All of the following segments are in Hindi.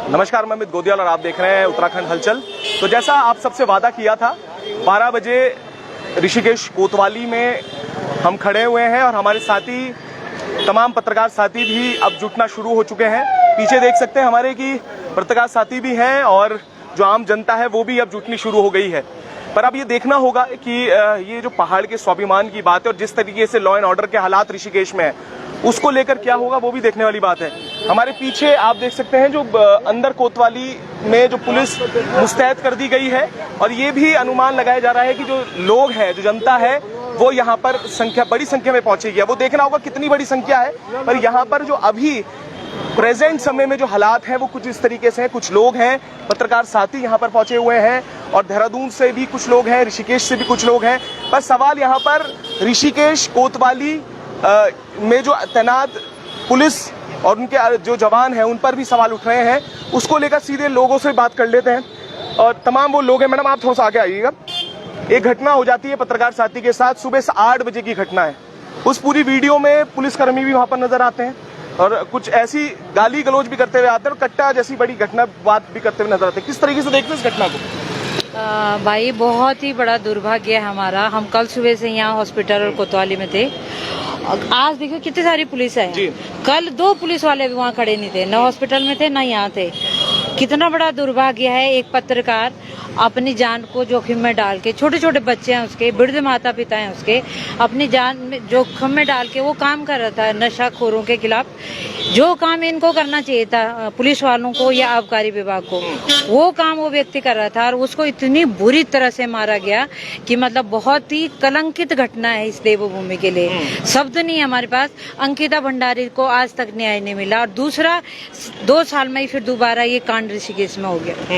नमस्कार, मैं अमित गोदियाल और आप देख रहे हैं उत्तराखंड हलचल। तो जैसा आप सबसे वादा किया था, 12 बजे ऋषिकेश कोतवाली में हम खड़े हुए हैं और हमारे साथी तमाम पत्रकार साथी भी अब जुटना शुरू हो चुके हैं। पीछे देख सकते हैं हमारे की पत्रकार साथी भी हैं और जो आम जनता है वो भी अब जुटनी शुरू हो गई है। पर अब ये देखना होगा कि ये जो पहाड़ के स्वाभिमान की बात है और जिस तरीके से लॉ एंड ऑर्डर के हालात ऋषिकेश में है, उसको लेकर क्या होगा वो भी देखने वाली बात है। हमारे पीछे आप देख सकते हैं जो अंदर कोतवाली में जो पुलिस मुस्तैद कर दी गई है और ये भी अनुमान लगाया जा रहा है कि जो लोग हैं, जो जनता है, वो यहाँ पर बड़ी संख्या में पहुंचेगी। वो देखना होगा कितनी बड़ी संख्या है, पर यहाँ पर जो अभी प्रेजेंट समय में जो हालात हैं वो कुछ इस तरीके से हैं। कुछ लोग हैं, पत्रकार साथी यहाँ पर पहुंचे हुए हैं और देहरादून से भी कुछ लोग हैं, ऋषिकेश से भी कुछ लोग हैं। पर सवाल यहाँ पर ऋषिकेश कोतवाली में जो तैनात पुलिस और उनके जो जवान हैं उन पर भी सवाल उठ रहे हैं। उसको लेकर सीधे लोगों से बात कर लेते हैं और तमाम वो लोग हैं। मैडम, आप थोड़ा सा आगे आइएगा। एक घटना हो जाती है पत्रकार साथी के साथ, सुबह से 8 बजे की घटना है। उस पूरी वीडियो में पुलिसकर्मी भी वहां पर नजर आते हैं और कुछ ऐसी गाली गलौज भी करते हुए आते हैं और कट्टा जैसी बड़ी घटना बात भी करते हुए नजर आते हैं। किस तरीके से देखते हैं इस घटना को? भाई बहुत ही बड़ा दुर्भाग्य है हमारा। हम कल सुबह से यहाँ हॉस्पिटल और कोतवाली में थे। आज देखो कितनी सारी पुलिस है। कल 2 पुलिस वाले भी वहाँ खड़े नहीं थे, न हॉस्पिटल में थे न यहाँ थे। कितना बड़ा दुर्भाग्य है, एक पत्रकार अपनी जान को जोखिम में डाल के, छोटे छोटे बच्चे हैं उसके, वृद्ध माता पिता हैं उसके, अपनी जान में जोखिम में डाल के वो काम कर रहा था नशाखोरों के खिलाफ। जो काम इनको करना चाहिए था, पुलिस वालों को या आबकारी विभाग को, वो काम वो व्यक्ति कर रहा था और उसको इतनी बुरी तरह से मारा गया कि मतलब बहुत ही कलंकित घटना है इस देवभूमि के लिए। शब्द नहीं हमारे पास। अंकिता भंडारी को आज तक न्याय नहीं मिला और दूसरा 2 साल में ही फिर दोबारा ये कांड ऋषिकेश में हो गया।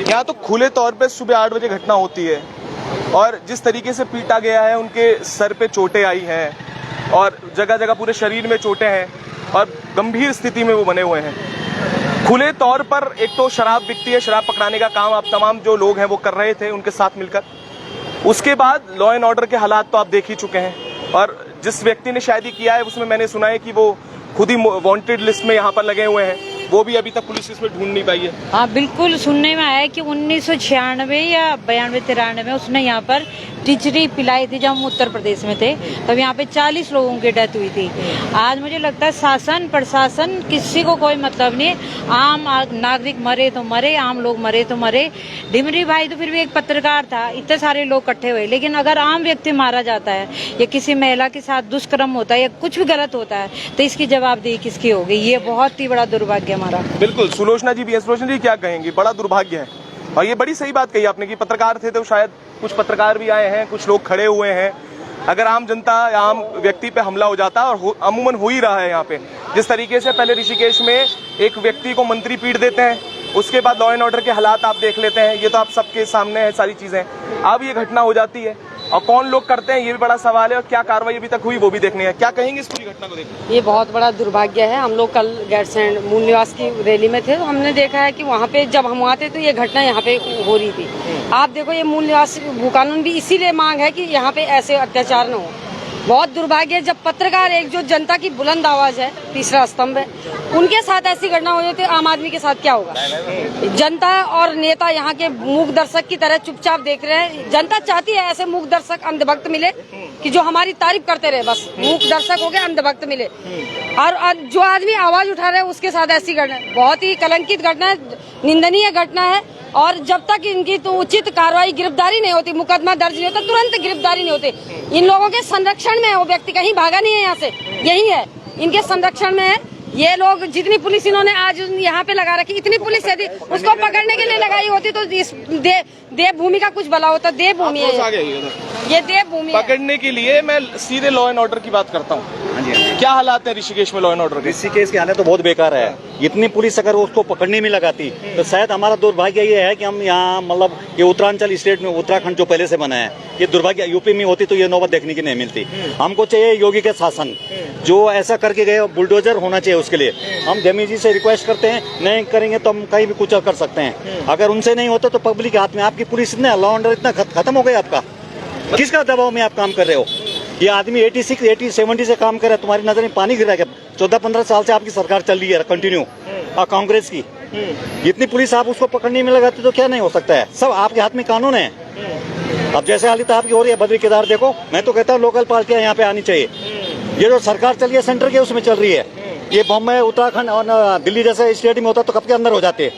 यहाँ तो खुले तौर पे सुबह 8 बजे घटना होती है और जिस तरीके से पीटा गया है, उनके सर पे चोटें आई हैं और जगह जगह पूरे शरीर में चोटें हैं और गंभीर स्थिति में वो बने हुए हैं। खुले तौर पर एक तो शराब बिकती है, शराब पकड़ाने का काम आप तमाम जो लोग हैं वो कर रहे थे उनके साथ मिलकर। उसके बाद लॉ एंड ऑर्डर के हालात तो आप देख ही चुके हैं और जिस व्यक्ति ने शायद किया है उसमें मैंने सुना है कि वो खुद ही वांटेड लिस्ट में यहाँ पर लगे हुए हैं। वो भी अभी तक पुलिस इसमें ढूंढ नहीं पाई है। हाँ बिल्कुल, सुनने में आया है कि 1996 या 92-93 में उसने यहाँ पर टिचरी पिलाई थी जब हम उत्तर प्रदेश में थे, तब यहाँ पे 40 लोगों की डेथ हुई थी। आज मुझे लगता है शासन प्रशासन किसी को कोई मतलब नहीं। आम नागरिक मरे तो मरे, आम लोग मरे तो मरे। डिमरी भाई तो फिर भी एक पत्रकार था, इतने सारे लोग इकट्ठे हुए, लेकिन अगर आम व्यक्ति मारा जाता है या किसी महिला के साथ दुष्कर्म होता है या कुछ भी गलत होता है तो इसकी जवाबदेही किसकी होगी? ये बहुत ही बड़ा दुर्भाग्य हमारा। बिल्कुल। सुलोचना जी भी है। सुलोचना जी क्या कहेंगी? बड़ा दुर्भाग्य है और ये बड़ी सही बात कही आपने कि पत्रकार थे तो शायद कुछ पत्रकार भी आए हैं, कुछ लोग खड़े हुए हैं। अगर आम जनता या आम व्यक्ति पे हमला हो जाता और अमूमन हो ही रहा है यहाँ पे, जिस तरीके से पहले ऋषिकेश में एक व्यक्ति को मंत्री पीट देते हैं, उसके बाद लॉ एंड ऑर्डर के हालात आप देख लेते हैं। ये तो आप सबके सामने है सारी चीजें। अब ये घटना हो जाती है और कौन लोग करते हैं ये भी बड़ा सवाल है और क्या कार्रवाई अभी तक हुई वो भी देखनी है। क्या कहेंगे इस पूरी घटना को देखकर? ये बहुत बड़ा दुर्भाग्य है। हम लोग कल गैरसैंण मूल निवास की रैली में थे तो हमने देखा है कि वहाँ पे जब हम आते तो ये घटना यहाँ पे हो रही थी। आप देखो, ये मूल निवास भू कानून भी इसीलिए मांग है कि यहाँ पे ऐसे अत्याचार न हो। बहुत दुर्भाग्य है जब पत्रकार, एक जो जनता की बुलंद आवाज है, तीसरा स्तंभ है, उनके साथ ऐसी घटना हो जाती है। आम आदमी के साथ क्या होगा? जनता और नेता यहाँ के मूक दर्शक की तरह चुपचाप देख रहे हैं। जनता चाहती है ऐसे मूक दर्शक अंधभक्त मिले कि जो हमारी तारीफ करते रहे। बस मूक दर्शक हो गए, अंधभक्त मिले। और जो आदमी आवाज उठा रहे हैं उसके साथ ऐसी घटना बहुत ही कलंकित घटना है, निंदनीय घटना है। और जब तक इनकी तो उचित कार्रवाई, गिरफ्तारी नहीं होती, मुकदमा दर्ज नहीं होता, तुरंत गिरफ्तारी नहीं होती। इन लोगों के संरक्षण में है वो व्यक्ति, कहीं भागा नहीं है यहाँ से, यही है इनके संरक्षण में है। ये लोग जितनी पुलिस इन्होंने आज यहाँ पे लगा रखी, इतनी पुलिस यदि उसको पकड़ने के लिए लगाई होती तो इस देवभूमि का कुछ भला होता। देवभूमि है ये, देवभूमि। पकड़ने के लिए मैं सीधे लॉ एंड ऑर्डर की बात करता हूँ। क्या हालात है ऋषिकेश में लॉ एंड ऑर्डर? ऋषिकेश की हालत तो बहुत बेकार है। इतनी पुलिस अगर उसको पकड़ने में लगाती तो शायद हमारा दुर्भाग्य ये है कि हम यहाँ मतलब ये उत्तरांचल स्टेट में, उत्तराखंड जो पहले से बना है, ये दुर्भाग्य यूपी में होती तो ये नौबत देखने की नहीं मिलती। हमको चाहिए योगी का शासन, जो ऐसा करके गए, बुलडोजर होना चाहिए उसके लिए। हम जमी जी से रिक्वेस्ट करते हैं, नहीं करेंगे तो हम कहीं भी कुछ कर सकते हैं। अगर उनसे नहीं होता तो पब्लिक के हाथ में। आपकी पुलिस इतना लॉ एंड ऑर्डर इतना खत्म हो गया आपका, किसका दबाव में आप काम कर रहे हो? ये आदमी 86, 80, 70 से काम कर रहा है, तुम्हारी नजर में पानी गिर रहा है। 14-15 साल से आपकी सरकार चल रही है कंटिन्यू, कांग्रेस की। इतनी पुलिस आप उसको पकड़ने में लगाते तो क्या नहीं हो सकता है। सब आपके हाथ में कानून है। अब जैसे हालत आपकी हो रही है बद्री केदार देखो, मैं तो कहता हूँ लोकल पार्टियां यहाँ पे आनी चाहिए। ये जो सरकार चल रही है सेंटर के उसमें चल रही है, ये बॉम्बे उत्तराखंड और दिल्ली जैसे स्टेट में होता तो कब के अंदर हो जाते।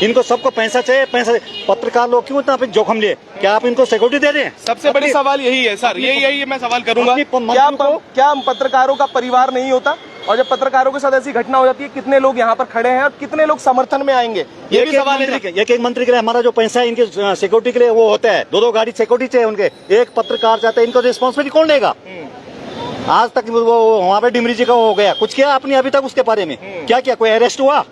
इनको सबको पैसा चाहिए, पैसा। पत्रकार लोग क्यों इतना जोखिम लिए? क्या आप इनको सिक्योरिटी दे रहे हैं? सबसे बड़ी सवाल यही है सर, यही मैं सवाल करूंगा, अपनी क्या पत्रकारों का परिवार नहीं होता? और जब पत्रकारों के साथ ऐसी घटना हो जाती है, कितने लोग यहाँ पर खड़े हैं और कितने लोग समर्थन में आएंगे? ये भी सवाल है। एक मंत्री के लिए हमारा जो पैसा है इनके सिक्योरिटी के लिए वो होता है, 2-2 गाड़ी सिक्योरिटी चाहिए उनके। एक पत्रकार चाहते हैं, इनको रिस्पॉन्सिबिलिटी कौन लेगा? आज तक वो वहाँ पे डिमरी जी का हो गया, कुछ किया आपने अभी तक उसके बारे में? क्या किया? कोई अरेस्ट हुआ?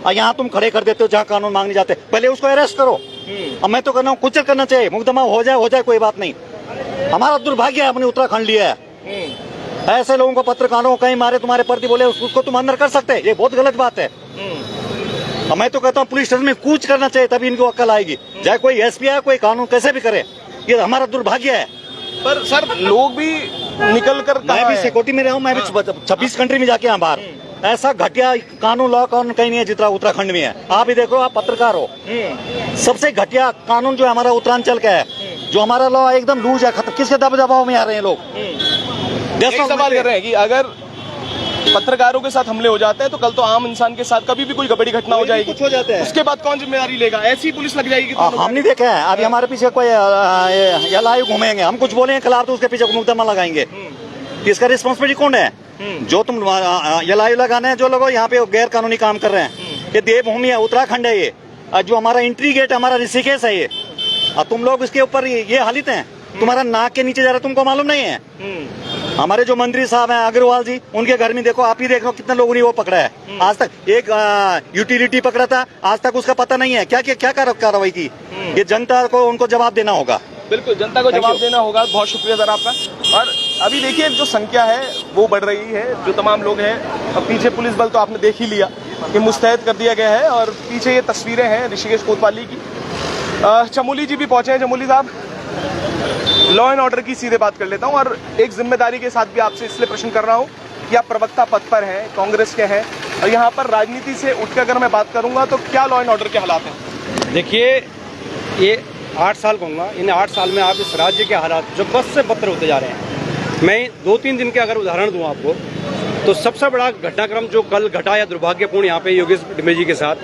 और यहाँ तुम खड़े कर देते हो जहाँ कानून मांगने जाते, पहले उसको अरेस्ट करो। अब मैं तो कहना हूँ कुछ करना चाहिए, मुकदमा हो जाए कोई बात नहीं। हमारा दुर्भाग्य है अपने उत्तराखंड लिया है। ऐसे लोगों को, पत्रकारों को कहीं मारे तुम्हारे प्रति बोले उसको तुम अंदर कर सकते हैं, ये बहुत गलत बात है। अब मैं तो कहता हूँ पुलिस स्टेशन में कूच करना चाहिए, तभी इनको अक्ल आएगी। चाहे कोई एसपी है, कोई कानून कैसे भी करे, ये हमारा दुर्भाग्य है। पर सर लोग भी निकल कर, मैं भी सिक्योरिटी में रहा हूँ, मैं भी 26 कंट्री में जाके यहाँ बाहर, ऐसा घटिया कानून लॉ कानून कहीं नहीं है जितना उत्तराखंड में है। आप ही देखो, आप पत्रकार हो, सबसे घटिया कानून जो हमारा उत्तरांचल का है, जो हमारा लॉ एकदम लूज है, खत्म। किसके दबाव में आ रहे हैं लोग? एक सवाल कर रहे हैं कि अगर पत्रकारों के साथ हमले हो जाते हैं तो कल तो आम इंसान के साथ कभी भी कोई बड़ी घटना हो जाएगी, कुछ हो जाता है, उसके बाद कौन जिम्मेदारी लेगा? ऐसी पुलिस लग जाएगी। हम नहीं देखे हैं अभी हमारे पीछे कोई एलआई घूमेंगे, हम कुछ बोलेंगे खिलाफ तो उसके पीछे मुकदमा लगाएंगे। इसका रिस्पॉन्सिबिलिटी कौन है? जो तुम एलआई लगाने हैं, जो लोग यहाँ पे गैर कानूनी काम कर रहे हैं। ये देवभूमि है, उत्तराखंड है ये, जो हमारा एंट्री गेट हमारा ऋषिकेश है ये, और तुम लोग इसके ऊपर ये हालित हैं। तुम्हारा नाक के नीचे जा रहा है, तुमको मालूम नहीं है? हमारे जो मंत्री साहब हैं अग्रवाल जी, उनके घर में देखो, आप ही देख लो कितने लोगों ने वो पकड़ा है। आज तक एक यूटिलिटी पकड़ा था, आज तक उसका पता नहीं है क्या कार्रवाई की। ये जनता को उनको जवाब देना होगा। बिल्कुल, जनता को जवाब देना होगा। बहुत शुक्रिया सर आपका। और अभी देखिए जो संख्या है वो बढ़ रही है, जो तमाम लोग हैं। अब पीछे पुलिस बल तो आपने देख ही लिया कि मुस्तैद कर दिया गया है, और पीछे ये तस्वीरें हैं ऋषिकेश कोतवाली की। चमोली जी भी पहुंचे हैं। चमोली साहब, लॉ एंड ऑर्डर की सीधे बात कर लेता हूं, और एक जिम्मेदारी के साथ भी आपसे इसलिए प्रश्न कर रहा हूं कि आप प्रवक्ता पद पर हैं, कांग्रेस के हैं, और यहाँ पर राजनीति से उठकर अगर मैं बात करूंगा तो क्या लॉ एंड ऑर्डर के हालात हैं? देखिए, ये 8 साल कहूँगा, इन 8 साल में आप इस राज्य के हालात जो बद से बदतर होते जा रहे हैं। मैं 2-3 दिन के अगर उदाहरण दूं आपको, तो सबसे बड़ा घटनाक्रम जो कल घटा या दुर्भाग्यपूर्ण यहाँ पे योगेश डिमरी जी के साथ,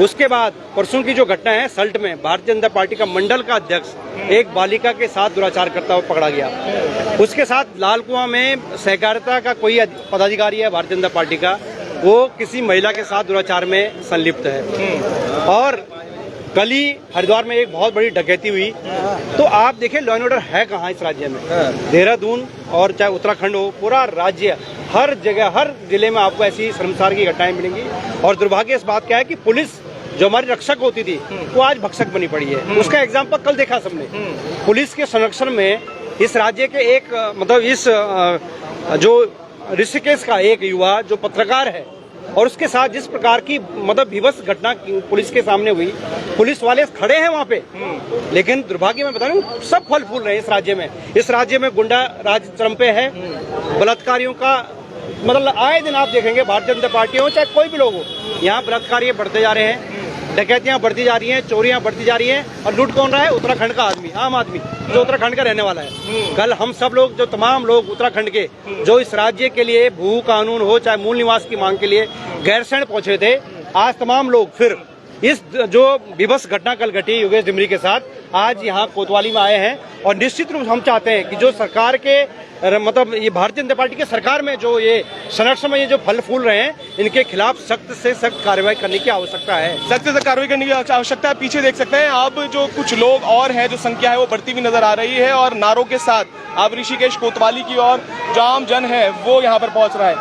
उसके बाद परसों की जो घटना है सल्ट में, भारतीय जनता पार्टी का मंडल का अध्यक्ष एक बालिका के साथ दुराचार करता हुआ पकड़ा गया। उसके साथ लाल कुआं में सहकारिता का कोई पदाधिकारी है भारतीय जनता पार्टी का, वो किसी महिला के साथ दुराचार में संलिप्त है। और कल ही हरिद्वार में एक बहुत बड़ी डकैती हुई। तो आप देखिए लॉ एंड ऑर्डर है कहाँ इस राज्य में? देहरादून और चाहे उत्तराखंड हो, पूरा राज्य, हर जगह हर जिले में आपको ऐसी शर्मसार की घटनाएं मिलेंगी। और दुर्भाग्य इस बात क्या है कि पुलिस जो हमारी रक्षक होती थी वो आज भक्षक बनी पड़ी है। उसका एग्जाम्पल कल देखा सबने। पुलिस के संरक्षण में इस राज्य के एक मतलब इस जो ऋषिकेश का एक युवा जो पत्रकार है, और उसके साथ जिस प्रकार की मतलब विवश घटना पुलिस के सामने हुई, पुलिस वाले खड़े हैं वहाँ पे, लेकिन दुर्भाग्य में बता रहा हूँ सब फल फूल रहे हैं इस राज्य में। इस राज्य में गुंडा राज चरम पे है, बलात्कारियों का मतलब आए दिन आप देखेंगे, भारतीय जनता पार्टी हो चाहे कोई भी लोग हो, यहाँ बलात्कारी बढ़ते जा रहे हैं, डकैतियां बढ़ती जा रही हैं, चोरियां बढ़ती जा रही हैं। और लूट कौन रहा है? उत्तराखंड का आदमी, आम आदमी जो उत्तराखंड का रहने वाला है। कल हम सब लोग, जो तमाम लोग उत्तराखंड के जो इस राज्य के लिए भू कानून हो चाहे मूल निवास की मांग के लिए गैरसैंण पहुंचे थे, आज तमाम लोग फिर इस जो विभत्स घटना कल घटी योगेश डिमरी के साथ, आज यहाँ कोतवाली में आए हैं। और निश्चित रूप से हम चाहते हैं कि जो सरकार के मतलब ये भारतीय जनता पार्टी के सरकार में जो ये संरक्षण में ये जो फल फूल रहे हैं, इनके खिलाफ सख्त से सख्त कार्रवाई करने की आवश्यकता है। सख्त से सख्त कार्रवाई करने की आवश्यकता है। पीछे देख सकते हैं आप, जो कुछ लोग और हैं, जो संख्या है वो बढ़ती हुई नजर आ रही है, और नारों के साथ आप ऋषिकेश कोतवाली की ओर जो आम जन है वो यहाँ पर पहुंच रहा है।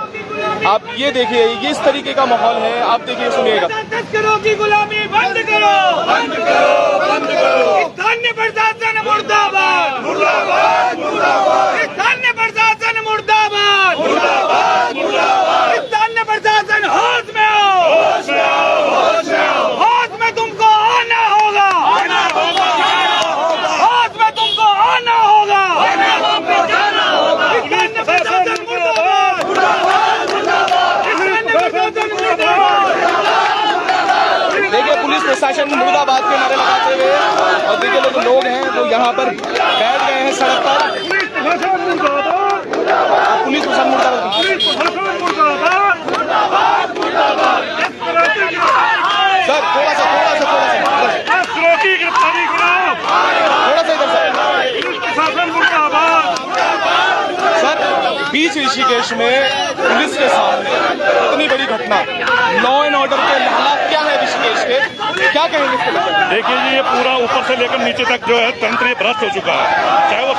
आप ये देखिए, ये इस तरीके का माहौल है। आप देखिए, सुनिएगा। तस्करों की गुलामी बंद करो, बंद करो, बंद करो। स्थानीय प्रशासन मुर्दाबाद, मुर्दाबाद, मुर्दाबाद। स्थानीय प्रशासन मुर्दाबाद, मुर्दाबाद, मुर्दाबाद। स्थानीय प्रशासन होश में आओ, होश में आओ, होश में आओ। होश में तुमको आना होगा, आना होगा, होश में तुमको आना होगा, आना होगा, जाना होगा। स्थानीय प्रशासन मुर्दाबाद, मुर्दाबाद, मुर्दाबाद। स्थानीय प्रशासन मुर्दाबाद, मुर्दाबाद, मुर्दाबाद। प्रशासन मुर्दाबाद के नारे लगाते हुए, और देखिए लोग हैं वो यहाँ पर बैठ गए हैं सड़क पर। पुलिस प्रशासन मुर्दाबाद। सर थोड़ा सा सर, बीच ऋषिकेश में पुलिस के सामने इतनी बड़ी घटना, लॉ एंड ऑर्डर के हालात क्या है ऋषिकेश के, क्या कहेंगे इसके बारे में? देखिए जी, ये पूरा ऊपर से लेकर नीचे तक जो है तंत्र ये भ्रष्ट हो चुका है। चाहे वो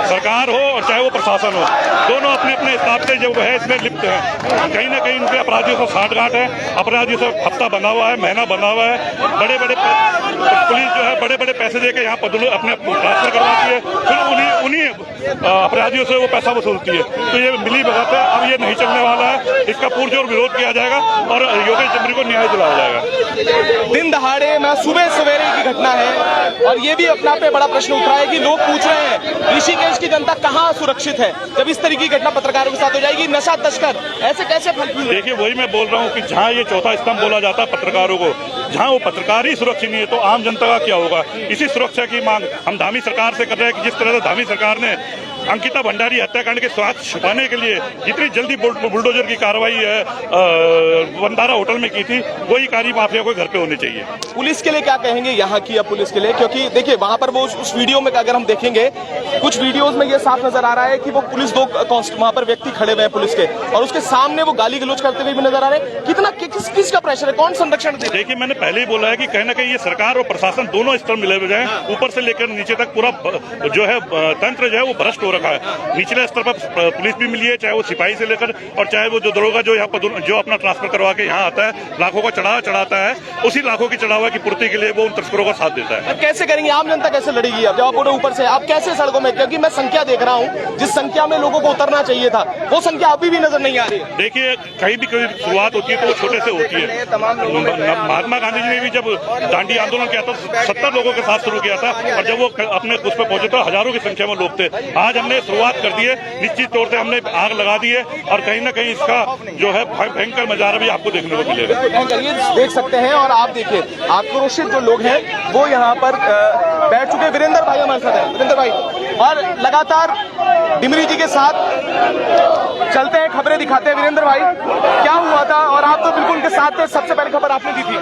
सरकार हो और चाहे वो प्रशासन हो, दोनों अपने अपने हिसाब से जो है इसमें लिप्त हैं। कहीं ना कहीं उनके अपराधियों से साठगांठ है, अपराधियों से हफ्ता बना हुआ है, महीना बना हुआ है। बड़े बड़े पुलिस जो है बड़े बड़े पैसे देकर यहाँ पदों अपने ट्रांसफर करवाती है, फिर उन्हीं अपराधियों से वो पैसा वसूलती है। तो ये मिली भगत है, अब ये नहीं चलने वाला है। इसका पुरजोर विरोध किया जाएगा और योगेश डमरी को न्याय दिलाया जाएगा। दिन दहाड़े में सुबह सवेरे की घटना है, और ये भी अपना पे बड़ा प्रश्न उठ रहा है कि लोग पूछ रहे हैं ऋषिकेश की जनता कहाँ सुरक्षित है जब इस तरीके की घटना पत्रकारों के साथ हो जाएगी। नशा तस्कर ऐसे कैसे फल फूल? देखिए, वही मैं बोल रहा हूँ कि जहाँ ये चौथा स्तंभ बोला जाता है पत्रकारों को, जहाँ वो पत्रकार ही सुरक्षित नहीं है तो आम जनता का क्या होगा? इसी सुरक्षा की मांग हम धामी सरकार से कर रहे हैं कि जिस तरह से धामी सरकार ने अंकिता भंडारी हत्याकांड के स्वास्थ्य छुपाने के लिए जितनी जल्दी बुलडोजर की कार्रवाई है वंदारा होटल में की थी, वही कारी माफिया को घर पे होनी चाहिए। पुलिस के लिए क्या कहेंगे यहाँ की अब पुलिस के लिए? क्योंकि देखिए वहां पर वो उस वीडियो में अगर हम देखेंगे, कुछ वीडियोस में ये साफ नजर आ रहा है कि वो पुलिस दो वहां पर व्यक्ति खड़े हुए हैं पुलिस के, और उसके सामने वो गाली गलौज करते हुए भी नजर आ रहे हैं। कितना किसका प्रेशर है, कौन संरक्षण दे? देखिए, मैंने पहले ही बोला है कि कहीं ना कहीं ये सरकार और प्रशासन दोनों स्तर मिले हुए हैं, ऊपर से लेकर नीचे तक पूरा जो है तंत्र जो है वो भ्रष्ट हो रखा है। निचले स्तर पर पुलिस भी मिली है, चाहे वो सिपाही से लेकर और चाहे वो जो दरोगा जो यहाँ पर जो अपना ट्रांसफर करवा के यहाँ आता है, लाखों का चढ़ाता है, उसी लाखों की चढ़ावा की पूर्ति के लिए वो उन तस्करों का साथ देता है। कैसे करेंगे? आम जनता कैसे लड़ेगी अब जब आप ऊपर से? आप कैसे सड़कों में? क्योंकि मैं संख्या देख रहा हूँ, जिस संख्या में लोगों को उतरना चाहिए था वो संख्या अभी भी नजर नहीं आ रही है। देखिए, कहीं भी कोई शुरुआत होती है तो वो छोटे से होती है। महात्मा गांधी जी ने भी जब दांडी आंदोलन किया था 70 लोगों के साथ शुरू किया था, और जब वो अपने उस पर पहुंचे तो हजारों की संख्या में लोग थे। आज हमने शुरुआत कर दी है, निश्चित तौर से हमने आग लगा दी है, और कहीं ना कहीं इसका जो है भयंकर नजारा भी आपको देखने को मिलेगा। ये देख सकते हैं, और आप देखिए आक्रोशित जो लोग हैं वो यहाँ पर बैठ चुके। वीरेंद्र भाई हमारे साथ है, वीरेंद्र भाई, और लगातार डिमरी जी के साथ चलते हैं, खबरें दिखाते हैं। वीरेंद्र भाई, क्या हुआ था? और आप तो बिल्कुल उनके साथ थे, सबसे पहले खबर आपने दी थी।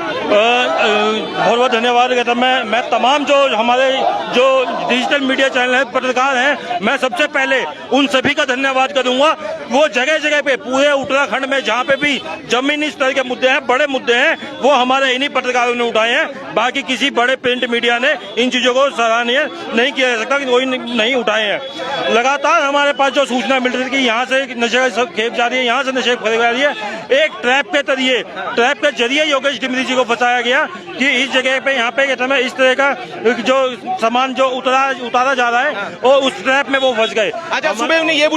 बहुत बहुत धन्यवाद कहता मैं तमाम जो हमारे जो डिजिटल मीडिया चैनल है, पत्रकार हैं, मैं सबसे पहले उन सभी का धन्यवाद करूंगा। वो जगह जगह पे पूरे उत्तराखंड में जहाँ पे भी जमीनी स्तर के मुद्दे हैं, बड़े मुद्दे हैं, वो हमारे इन्हीं पत्रकारों ने उठाए हैं। बाकी किसी बड़े प्रिंट मीडिया ने इन चीजों को सराहनीय नहीं किया जा सकता कि कोई नहीं उठाए हैं। लगातार हमारे पास जो सूचना मिल रही थी कि यहाँ से नशे का खेप जा रही है, यहाँ से नशे की जा रही है, एक ट्रैप के जरिए योगेश डिमरी जी को फंसाया गया कि इस जगह पे यहाँ पे इस तरह का जो सामान जो उतारा जा रहा है, और उस ट्रैप में वो फंस गए। अच्छा, सुबह उन्हें ये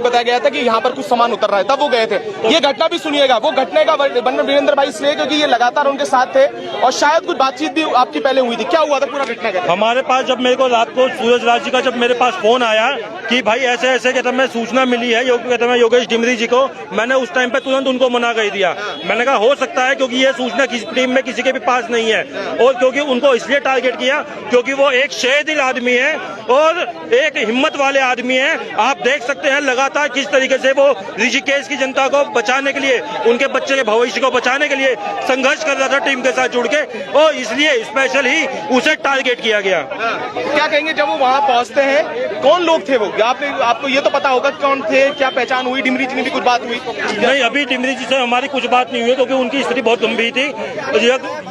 बताया गया था कि यहाँ पर कुछ सामान उतर रहा है, तब वो गए थे। ये घटना भी सुनिएगा, वो घटने का वर्णन वीरेंद्र भाई इसलिए क्योंकि ये लगातार उनके साथ थे, और शायद कुछ बातचीत भी आपकी पहले हुई थी। क्या हुआ था पूरा घटना? हमारे पास जब मेरे को रात को सूरज राज जी का जब मेरे पास फोन आया कि भाई ऐसे ऐसे कहता मैं सूचना मिली है योगेश डिमरी जी को, मैंने उस टाइम पे तुरंत उनको मना कर दिया। मैंने कहा हो सकता है क्योंकि ये सूचना किसी टीम में किसी के भी पास नहीं है, और क्योंकि उनको इसलिए टारगेट किया क्योंकि वो एक शेरदिल आदमी है और एक हिम्मत वाले आदमी है। आप देख सकते हैं लगातार किस तरीके से वो ऋषिकेश की जनता को बचाने के लिए, उनके बच्चे के भविष्य को बचाने के लिए संघर्ष कर रहा था टीम के साथ जुड़ के, और इसलिए स्पेशल ही उसे टारगेट किया गया। क्या कहेंगे जब वो वहाँ पहुँचते हैं, कौन लोग थे वो? आपको ये तो पता होगा कौन थे, क्या पहचान हुई? डिमरी जी ने भी कुछ बात हुई? नहीं, अभी डिमरी जी से हमारी कुछ बात नहीं हुई क्योंकि उनकी स्थिति बहुत गंभीर थी।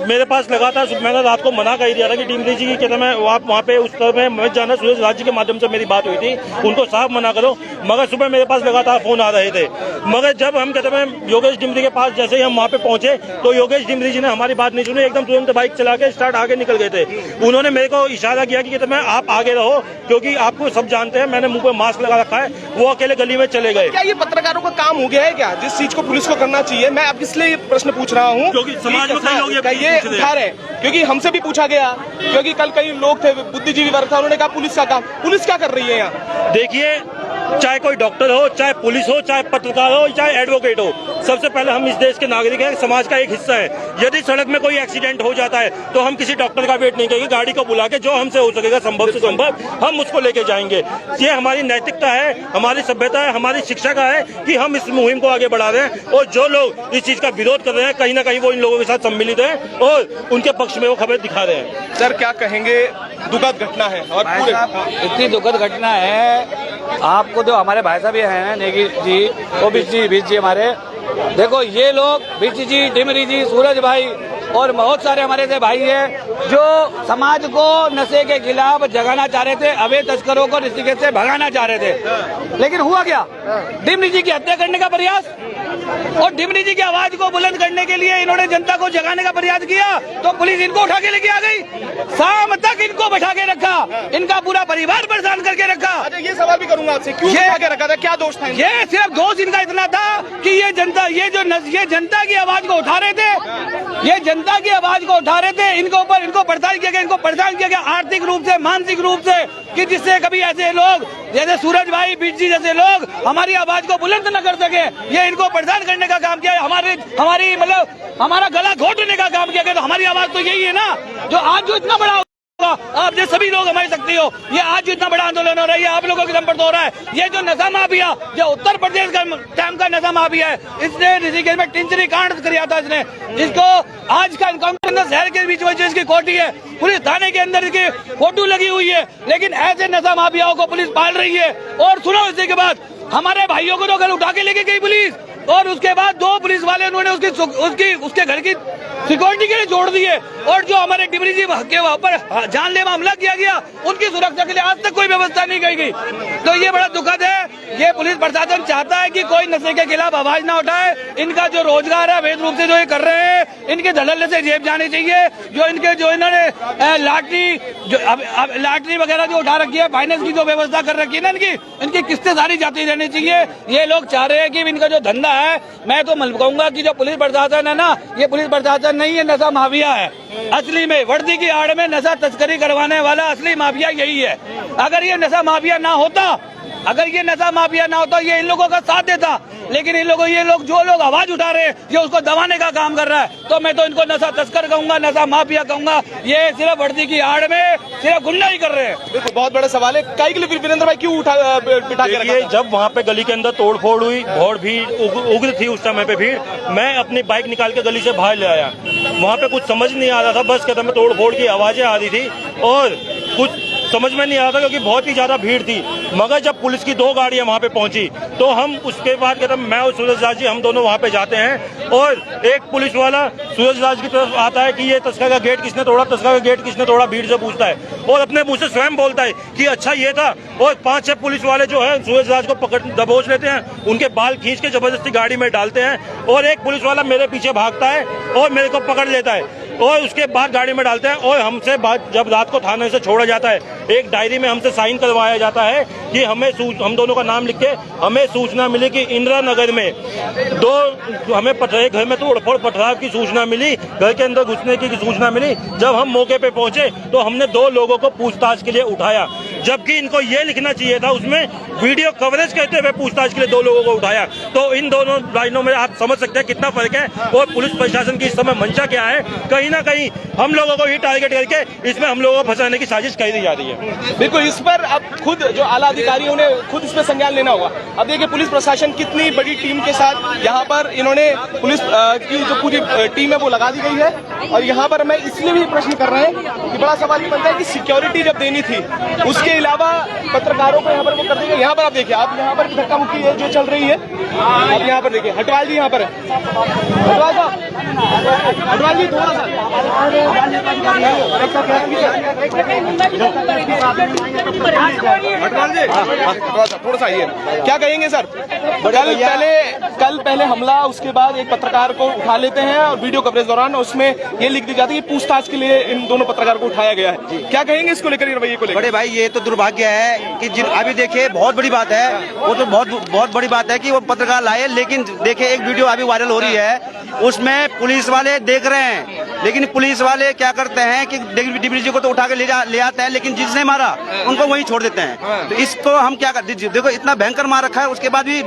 मेरे पास लगातार मैंने रात को मना कर दिया था कि डिमरी जी की कहते मैं आप वहाँ पे उस तरह में मत जाना। सूरज राज जी के माध्यम से मेरी बात हुई थी, उनको साफ मना करो, मगर सुबह मेरे पास लगातार फोन आ रहे थे। मगर जब हम कहते हैं योगेश डिमरी के पास जैसे ही हम वहाँ पे पहुंचे तो योगेश डिमरी जी ने हमारी बात नहीं सुनी, एकदम तुरंत बाइक चला के स्टार्ट आगे निकल गए थे। उन्होंने मेरे को इशारा किया कि कहते मैं आप आगे रहो क्योंकि आपको सब जानते हैं, मैंने मुंह पे मास्क लगा रखा है। वो अकेले गली में चले गए। क्या ये पत्रकारों का काम हो गया है क्या, जिस चीज को पुलिस को करना चाहिए? मैं अब इसलिए प्रश्न पूछ रहा हूँ क्योंकि समाज में कई लोग ये उठा रहे हैं, क्योंकि हमसे भी पूछा गया, क्योंकि कल कई लोग थे, बुद्धिजीवी वर्ग था, उन्होंने कहा पुलिस का काम, पुलिस क्या कर रही है यहाँ? देखिए, चाहे कोई डॉक्टर हो, चाहे पुलिस हो, चाहे पत्रकार हो, चाहे एडवोकेट हो, सबसे पहले हम इस देश के नागरिक हैं, समाज का एक हिस्सा है। यदि सड़क में कोई एक्सीडेंट हो जाता है तो हम किसी डॉक्टर का वेट नहीं करेंगे, गाड़ी को बुला के जो हमसे हो सकेगा संभव से संभव हम उसको लेके जाएंगे। ये हमारी नैतिकता है, हमारी सभ्यता है, हमारी शिक्षा का है कि हम इस मुहिम को आगे बढ़ा रहे हैं। और जो लोग इस चीज का विरोध कर रहे हैं, कहीं ना कहीं वो इन लोगों के साथ सम्मिलित हैं और उनके पक्ष में वो खबर दिखा रहे हैं। सर क्या कहेंगे, दुखद घटना है और पूरे इतनी दुखद घटना है। आपको जो हमारे भाई साहब ये हैं नेगी जी, ओबीसी बीच जी हमारे, देखो ये लोग बीच जी, डिमरी जी, सूरज भाई और बहुत सारे हमारे से भाई हैं जो समाज को नशे के खिलाफ जगाना चाह रहे थे, अवैध तस्करों को ऋषिकेश से भगाना चाह रहे थे। लेकिन हुआ क्या, डिमरी जी की हत्या करने का प्रयास और डिमरी जी की आवाज को बुलंद करने के लिए इन्होंने जनता को जगाने का प्रयास किया तो पुलिस इनको उठा के लेके आ गई। शाम तक इनको बैठा के रखा, इनका पूरा परिवार परेशान करके रखा। अच्छा ये सवाल भी करूंगा आपसे, क्यों बैठा के रखा था, क्या दोष था? ये सिर्फ दोष इनका इतना था कि ये जनता की आवाज को उठा रहे थे, ये जनता की आवाज को उठा रहे थे। इनको ऊपर इनको परेशान किया गया आर्थिक रूप से, मानसिक रूप से, कि जिससे कभी ऐसे लोग जैसे सूरज भाई, बिट्टी जैसे लोग हमारी आवाज को बुलंद न कर सके। ये इनको परेशान करने का काम किया है, हमारी मतलब हमारा गला घोटने का काम किया गया। तो हमारी आवाज तो यही है ना, जो आज जो इतना बड़ा आप जो सभी लोग हमारी शक्ति हो, ये आज जितना बड़ा आंदोलन हो रहा है आप लोगों के दम पर तो हो रहा है। ये जो नशा माफिया, जो उत्तर प्रदेश का टाइम का नशा माफिया है, इसने ऋषिकेश में टिंचरी कांड किया था। इसने जिसको आज का इनकाउंटर शहर के बीच में इसकी कोठी है, पुलिस थाने के अंदर इसकी फोटो लगी हुई है, लेकिन ऐसे नशा माफियाओं को पुलिस पाल रही है। और सुनो, इसी के बाद हमारे भाइयों को तो घर उठा के लेके गई पुलिस, और उसके बाद 2 पुलिस वाले उन्होंने उसके घर की सिक्योरिटी के लिए जोड़ दिए। और जो हमारे डिमरी जी के ऊपर जानलेवा हमला किया गया, उनकी सुरक्षा के लिए आज तक कोई व्यवस्था नहीं की गई। तो ये बड़ा दुखद है। ये पुलिस प्रशासन चाहता है कि कोई नशे के खिलाफ आवाज ना उठाए। इनका जो रोजगार है अवैध रूप से जो ये कर रहे हैं, इनके धड़ल्ले से जेब जानी चाहिए। जो इन्होंने लॉटरी वगैरह जो उठा रखी है, फाइनेंस की जो व्यवस्था कर रखी है ना, इनकी किस्तें सारी जाती रहनी चाहिए। ये लोग चाह रहे हैं कि इनका जो धंधा है, मैं तो कहूंगा कि जो पुलिस प्रशासन है ना, ये पुलिस प्रशासन नहीं है, नशा माफिया है। असली में वर्दी की आड़ में नशा तस्करी करवाने वाला असली माफिया यही है। अगर ये नशा माफिया ना होता, ये इन लोगों का साथ देता, लेकिन ये लोग जो लोग आवाज उठा रहे हैं, ये उसको दबाने का काम कर रहा है। तो मैं तो इनको नशा तस्कर कहूंगा, नशा माफिया कहूंगा। ये सिर्फ वर्दी की आड़ में सिर्फ गुंडा ही कर रहे हैं। देखो बहुत बड़ा सवाल है, काई के लिए वीरेंद्र भाई क्यों बिठा के रखा? जब वहाँ पे गली के अंदर तोड़फोड़ हुई, बहुत भीड़ उग्र थी उस समय पे भीड़, मैं अपनी बाइक निकाल के गली से बाहर ले आया। वहाँ पे कुछ समझ नहीं आ रहा था, बस कदम में तोड़फोड़ की आवाजें आ रही थी और कुछ समझ में नहीं आ रहा था क्योंकि बहुत ही ज्यादा भीड़ थी। मगर जब पुलिस की 2 गाड़ियां वहां पे पहुंची तो हम उसके बाद कहते मैं और सूरजराज जी हम दोनों वहां पे जाते हैं और एक पुलिस वाला सूरजराज की तरफ आता है कि ये तस्कर का गेट किसने तोड़ा, तस्कर का गेट किसने तोड़ा, भीड़ से पूछता है और अपने मुंह से स्वयं बोलता है कि अच्छा ये था। और 5-6 पुलिस वाले जो है सूरजराज को पकड़ दबोच लेते हैं, उनके बाल खींच के जबरदस्ती गाड़ी में डालते हैं और एक पुलिस वाला मेरे पीछे भागता है और मेरे को पकड़ लेता है और उसके बाद गाड़ी में डालते हैं। और हमसे जब रात को थाने से छोड़ा जाता है, एक डायरी में हमसे साइन करवाया जाता है कि हम दोनों का नाम लिख के हमें सूचना मिली कि इंदिरा नगर में हमें घर में तोड़फोड़ पथराव की सूचना मिली, घर के अंदर घुसने की सूचना मिली। जब हम मौके पे पहुंचे तो हमने 2 लोगों को पूछताछ के लिए उठाया, जबकि इनको ये लिखना चाहिए था उसमें वीडियो कवरेज करते हुए पूछताछ के लिए 2 लोगों को उठाया। तो इन दोनों लाइनों में आप समझ सकते हैं कितना फर्क है और पुलिस प्रशासन की इस समय मंशा क्या है। कहीं ना कहीं हम लोगों को ही टारगेट करके इसमें हम लोगों को फंसाने की साजिश करी जा रही है। बिल्कुल, इस पर अब खुद जो आला अधिकारियों ने खुद इस पर संज्ञान लेना होगा। अब देखिए पुलिस प्रशासन कितनी बड़ी टीम के साथ यहाँ पर इन्होंने पुलिस की जो पूरी टीम है वो लगा दी गई है। और यहाँ पर मैं इसलिए भी प्रश्न कर रहे हैं कि बड़ा सवाल ये बनता है कि सिक्योरिटी जब देनी थी, उसके अलावा पत्रकारों को यहाँ पर वो कर देंगे। यहाँ पर आप देखिए, आप यहाँ पर धक्का मुक्की है जो चल रही है, आप यहाँ पर देखिए। हटवाल जी यहाँ पर हटवाल जी थोड़ा सा थोड़ा सा ये क्या कहेंगे सर? कल पहले हमला, उसके बाद एक पत्रकार को उठा लेते हैं और वीडियो कवरेज दौरान उसमें ये लिख दी जाती है कि पूछताछ के लिए इन दोनों पत्रकारों को उठाया गया है। क्या कहेंगे इसको लेकर, रवैये को लेकर? बड़े भाई ये तो दुर्भाग्य है कि अभी देखिए बहुत बड़ी बात है, वो तो बहुत बड़ी बात है कि वो पत्रकार लाए, लेकिन देखिए एक वीडियो अभी वायरल हो रही है, उसमें पुलिस वाले देख रहे हैं लेकिन लेकिन पुलिस वाले क्या करते हैं कि डीबीजी को तो उठा के ले आते हैं, लेकिन जिसने मारा उनको वहीं छोड़ देते हैं। तो इसको हम क्या करते, देखो इतना भयंकर मार रखा है, उसके बाद भी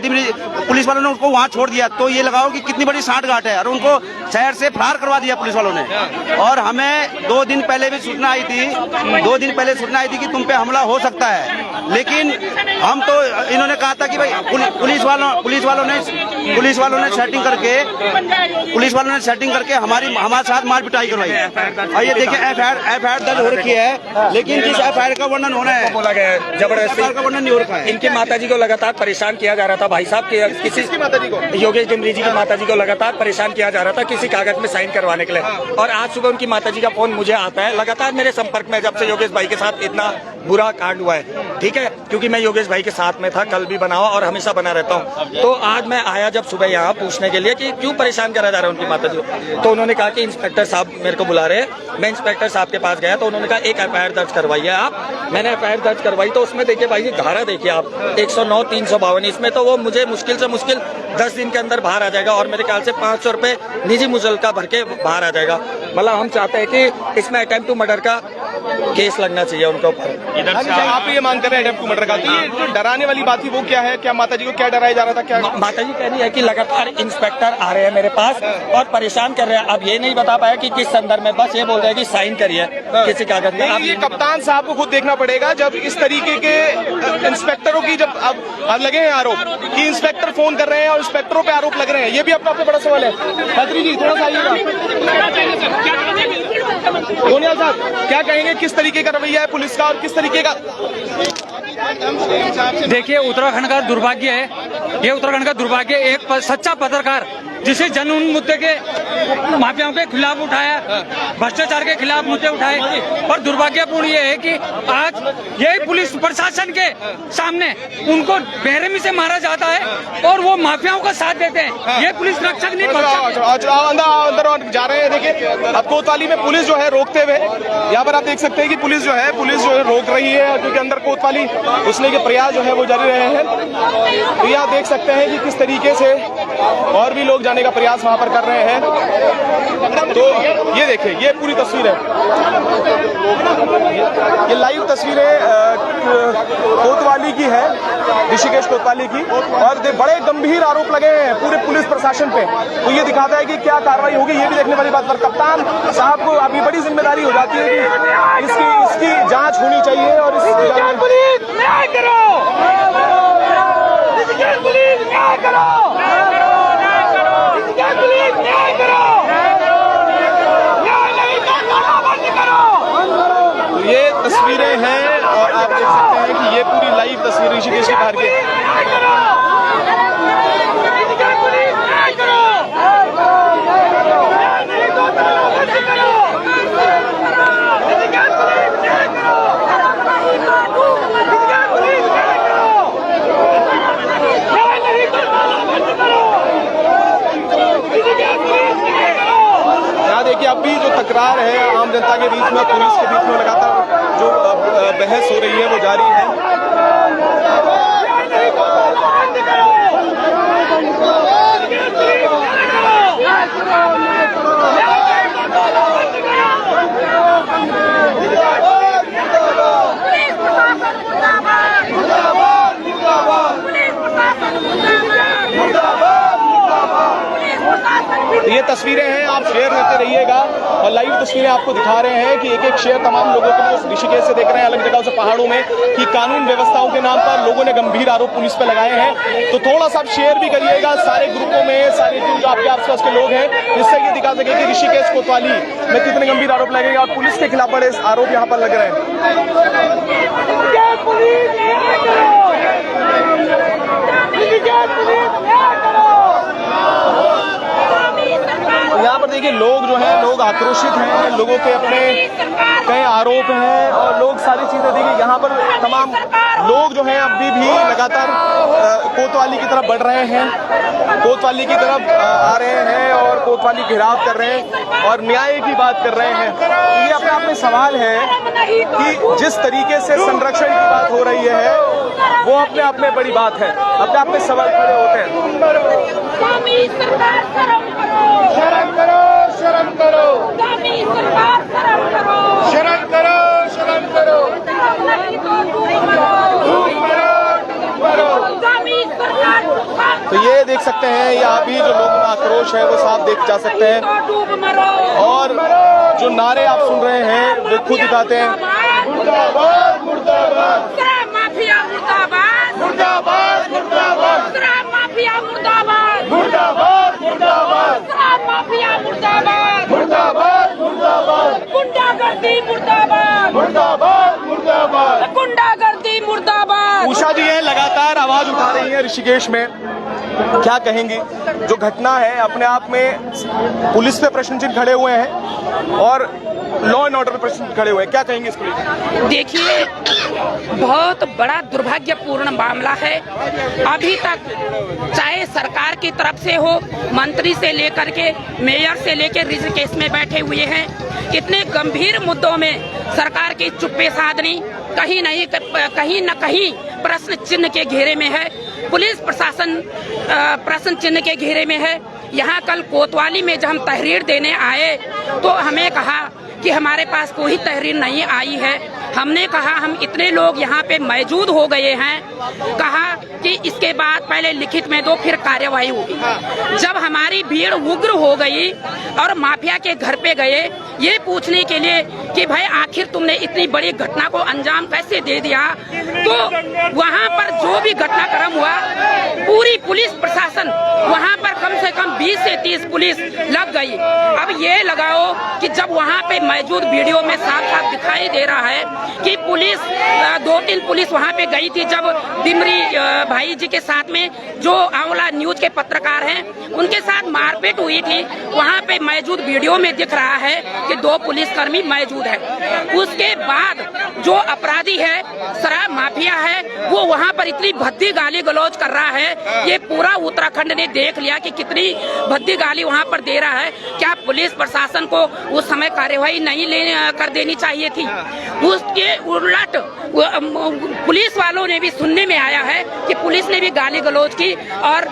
पुलिस वालों ने उनको वहाँ छोड़ दिया। तो ये लगाओ कि कितनी बड़ी सांठगांठ है, और उनको शहर से फरार करवा दिया पुलिस वालों ने। और हमें 2 दिन पहले भी सूचना आई थी, 2 दिन पहले सूचना आई थी कि तुम पे हमला हो सकता है, लेकिन हम तो इन्होंने कहा था कि भाई पुलिस वालों ने सेटिंग करके हमारे साथ मार पिटाई करवाई। और ये देखिए एफआईआर दर्ज हो रखी है, लेकिन जिस एफआईआर का वर्णन होना है बोला गया है जबरदस्ती का वर्णन नहीं हो रखा है। इनकी माताजी को लगातार परेशान किया जा रहा था भाई साहब के किसी माताजी को, योगेश डिमरी जी की माताजी को लगातार परेशान किया जा रहा था किसी कागज में साइन करवाने के लिए। और आज सुबह उनकी माताजी का फोन मुझे आता है, लगातार मेरे संपर्क में जब से योगेश भाई के साथ इतना बुरा कांड हुआ है, ठीक है, क्योंकि मैं योगेश भाई के साथ में था, कल भी बना हुआ और हमेशा बना रहता हूँ। तो आज मैं आया जब सुबह यहाँ पूछने के लिए कि क्यों परेशान करा जा रहा है उनकी माताजी को, तो उन्होंने कहा कि इंस्पेक्टर साहब मेरे को बुला रहे हैं। मैं इंस्पेक्टर साहब के पास गया तो उन्होंने कहा एक एफआईआर दर्ज करवाइए आप। मैंने एफआईआर दर्ज करवाई तो उसमें देखिए भाई धारा देखिए आप 109, 352, इसमें तो वो मुझे मुश्किल से मुश्किल 10 दिन के अंदर बाहर आ जाएगा और मेरे ख्याल से 500 रुपए निजी मुचलका भर के बाहर आ जाएगा। मतलब हम चाहते हैं कि इसमें अटेम्प्ट टू मर्डर का केस लगना चाहिए उनके ऊपर। इधर से आप ये मांग कर रहे हैं अटेम्प्ट टू मर्डर का, तो ये जो डराने वाली बात थी वो क्या है? क्या माताजी को क्या डराया जा रहा था? क्या माताजी कह रही है कि लगातार इंस्पेक्टर आ रहे हैं मेरे पास और परेशान कर रहे हैं। अब ये नहीं बता पाया कि किस संदर्भ में, बस ये बोल रहे हैं कि साइन करिए किसी कागज में। अब ये कप्तान साहब को खुद देखना पड़ेगा जब इस तरीके के इंस्पेक्टरों की जब अब लगे हैं आरोप कि इंस्पेक्टर फोन कर रहे हैं और इंस्पेक्टरों पे आरोप लग रहे हैं, ये भी अपना बड़ा सवाल है। खत्री जी थोड़ा सा आइएगा। गोनियाल साहब क्या कहेंगे, किस तरीके का रवैया है पुलिस का और किस तरीके का? देखिए उत्तराखंड का दुर्भाग्य है, ये उत्तराखंड का दुर्भाग्य, एक सच्चा पत्रकार जिसे जनून मुद्दे के माफियाओं के खिलाफ उठाया, भ्रष्टाचार के खिलाफ मुद्दे उठाए, और दुर्भाग्यपूर्ण ये है कि आज यही पुलिस प्रशासन के सामने उनको बेरहमी से मारा जाता है और वो माफियाओं का साथ देते हैं। ये पुलिस रक्षक नहीं अंदर जा रहे हैं। देखिए अब कोतवाली में पुलिस जो है रोकते हुए, यहाँ पर आप देख सकते हैं कि पुलिस जो है रोक रही है, क्योंकि अंदर कोतवाली घुसने के प्रयास जो है वो जारी रहे हैं। तो यहाँ देख सकते हैं कि किस तरीके से और भी लोग जाने का प्रयास वहां पर कर रहे हैं। तो ये देखिए, ये पूरी तस्वीर है, ये लाइव तस्वीरें कोतवाली की है, ऋषिकेश कोतवाली की, और बड़े गंभीर आरोप लगे हैं पूरे पुलिस प्रशासन पे। तो ये दिखाता है कि क्या कार्रवाई होगी, ये भी देखने वाली बात। पर कप्तान साहब को अभी बड़ी जिम्मेदारी हो जाती है कि इसकी जांच होनी चाहिए और न्याय करो, पुलिस न्याय करो, न्याय करो, न्याय नहीं तो बंद करो। तो ये तस्वीरें हैं और आप देख सकते हैं कि ये पूरी लाइव तस्वीर ऋषिकेश के बाहर की देखिए, अब भी जो तकरार है आम जनता के बीच में, पुलिस के बीच में लगातार जो बहस हो रही है वो जारी है। ये तस्वीरें हैं, आप शेयर करते रहिएगा और लाइव तस्वीरें आपको दिखा रहे हैं कि एक एक शेयर तमाम लोगों के लिए ऋषिकेश से देख रहे हैं, अलग जगह से पहाड़ों में, कि कानून व्यवस्थाओं के नाम पर लोगों ने गंभीर आरोप पुलिस पे लगाए हैं। तो थोड़ा सा आप शेयर भी करिएगा सारे ग्रुपों में, सारे जो आपके आसपास के लोग हैं, जिससे ये दिखा सके कि ऋषिकेश कोतवाली में कितने गंभीर आरोप लगेगा और पुलिस के खिलाफ बड़े आरोप यहाँ पर लग रहे हैं। यहाँ पर देखिए लोग जो हैं, लोग आक्रोशित हैं, लोगों के अपने कई आरोप हैं और लोग सारी चीजें देखिए यहाँ पर तमाम लोग जो हैं अभी भी लगातार कोतवाली की तरफ बढ़ रहे हैं, कोतवाली की तरफ आ रहे हैं और कोतवाली घेराव कर रहे हैं और न्याय की बात कर रहे हैं। ये अपने आप में सवाल है कि जिस तरीके से संरक्षण की बात हो रही है वो अपने आप में बड़ी बात है, अपने आप में सवाल खड़े होते हैं। शर्म करो, शर्म करो, सकते हैं, यहाँ भी जो लोगों का आक्रोश है वो साफ देख जा सकते हैं और जो नारे आप सुन रहे हैं वो खुद दिखाते हैं। मुर्दाबाद मुर्दाबाद शराब माफिया मुर्दाबाद मुर्दाबाद मुर्दाबाद शराब माफिया मुर्दाबाद मुर्दाबाद मुर्दाबाद शराब माफिया मुर्दाबाद मुर्दाबाद मुर्दाबाद गुंडागर्दी मुर्दाबाद मुर्दाबाद मुर्दाबाद गुंडागर्दी मुर्दाबाद। उषा जी है लगातार आवाज उठा रही है ऋषिकेश में, क्या कहेंगी? जो घटना है अपने आप में पुलिस पे प्रश्न चिन्ह खड़े हुए हैं और लॉ एंड ऑर्डर पे प्रश्न खड़े हुए हैं, क्या कहेंगे इसको लेकर? देखिए, बहुत बड़ा दुर्भाग्यपूर्ण मामला है। अभी तक चाहे सरकार की तरफ से हो, मंत्री से लेकर के मेयर से लेकर ऋषिकेश में बैठे हुए हैं, इतने गंभीर मुद्दों में सरकार की चुप्पे साधनी कहीं न कहीं प्रश्न चिन्ह के घेरे में है। पुलिस प्रशासन प्रश्न चिन्ह के घेरे में है। यहाँ कल कोतवाली में जब हम तहरीर देने आए तो हमें कहा कि हमारे पास कोई तहरीर नहीं आई है। हमने कहा हम इतने लोग यहाँ पे मौजूद हो गए हैं, कहा कि इसके बाद पहले लिखित में दो फिर कार्यवाही होगी। जब हमारी भीड़ उग्र हो गई और माफिया के घर पे गए ये पूछने के लिए कि भाई आखिर तुमने इतनी बड़ी घटना को अंजाम कैसे दे दिया, तो वहाँ पर जो भी घटनाक्रम हुआ पूरी पुलिस प्रशासन वहाँ पर कम से कम 20 से 30 पुलिस लग गई। अब ये लगाओ कि जब वहाँ पे मौजूद वीडियो में साफ साफ दिखाई दे रहा है कि पुलिस 2-3 पुलिस वहाँ पे गई थी, जब दिमरी भाई जी के साथ में जो आंवला न्यूज के पत्रकार हैं उनके साथ मारपीट हुई थी, वहाँ पे मौजूद वीडियो में दिख रहा है कि 2 पुलिसकर्मी मौजूद है। उसके बाद जो अपराधी है, शराब माफिया है, वो वहाँ पर इतनी भद्दी गाली गलौज कर रहा है। ये पूरा उत्तराखंड ने देख लिया कि कितनी भद्दी गाली वहाँ पर दे रहा है। क्या पुलिस प्रशासन को उस समय कार्यवाही नहीं कर देनी चाहिए थी? उसके उलट पुलिस वालों ने भी सुनने में आया है कि पुलिस ने भी गाली गलौज की और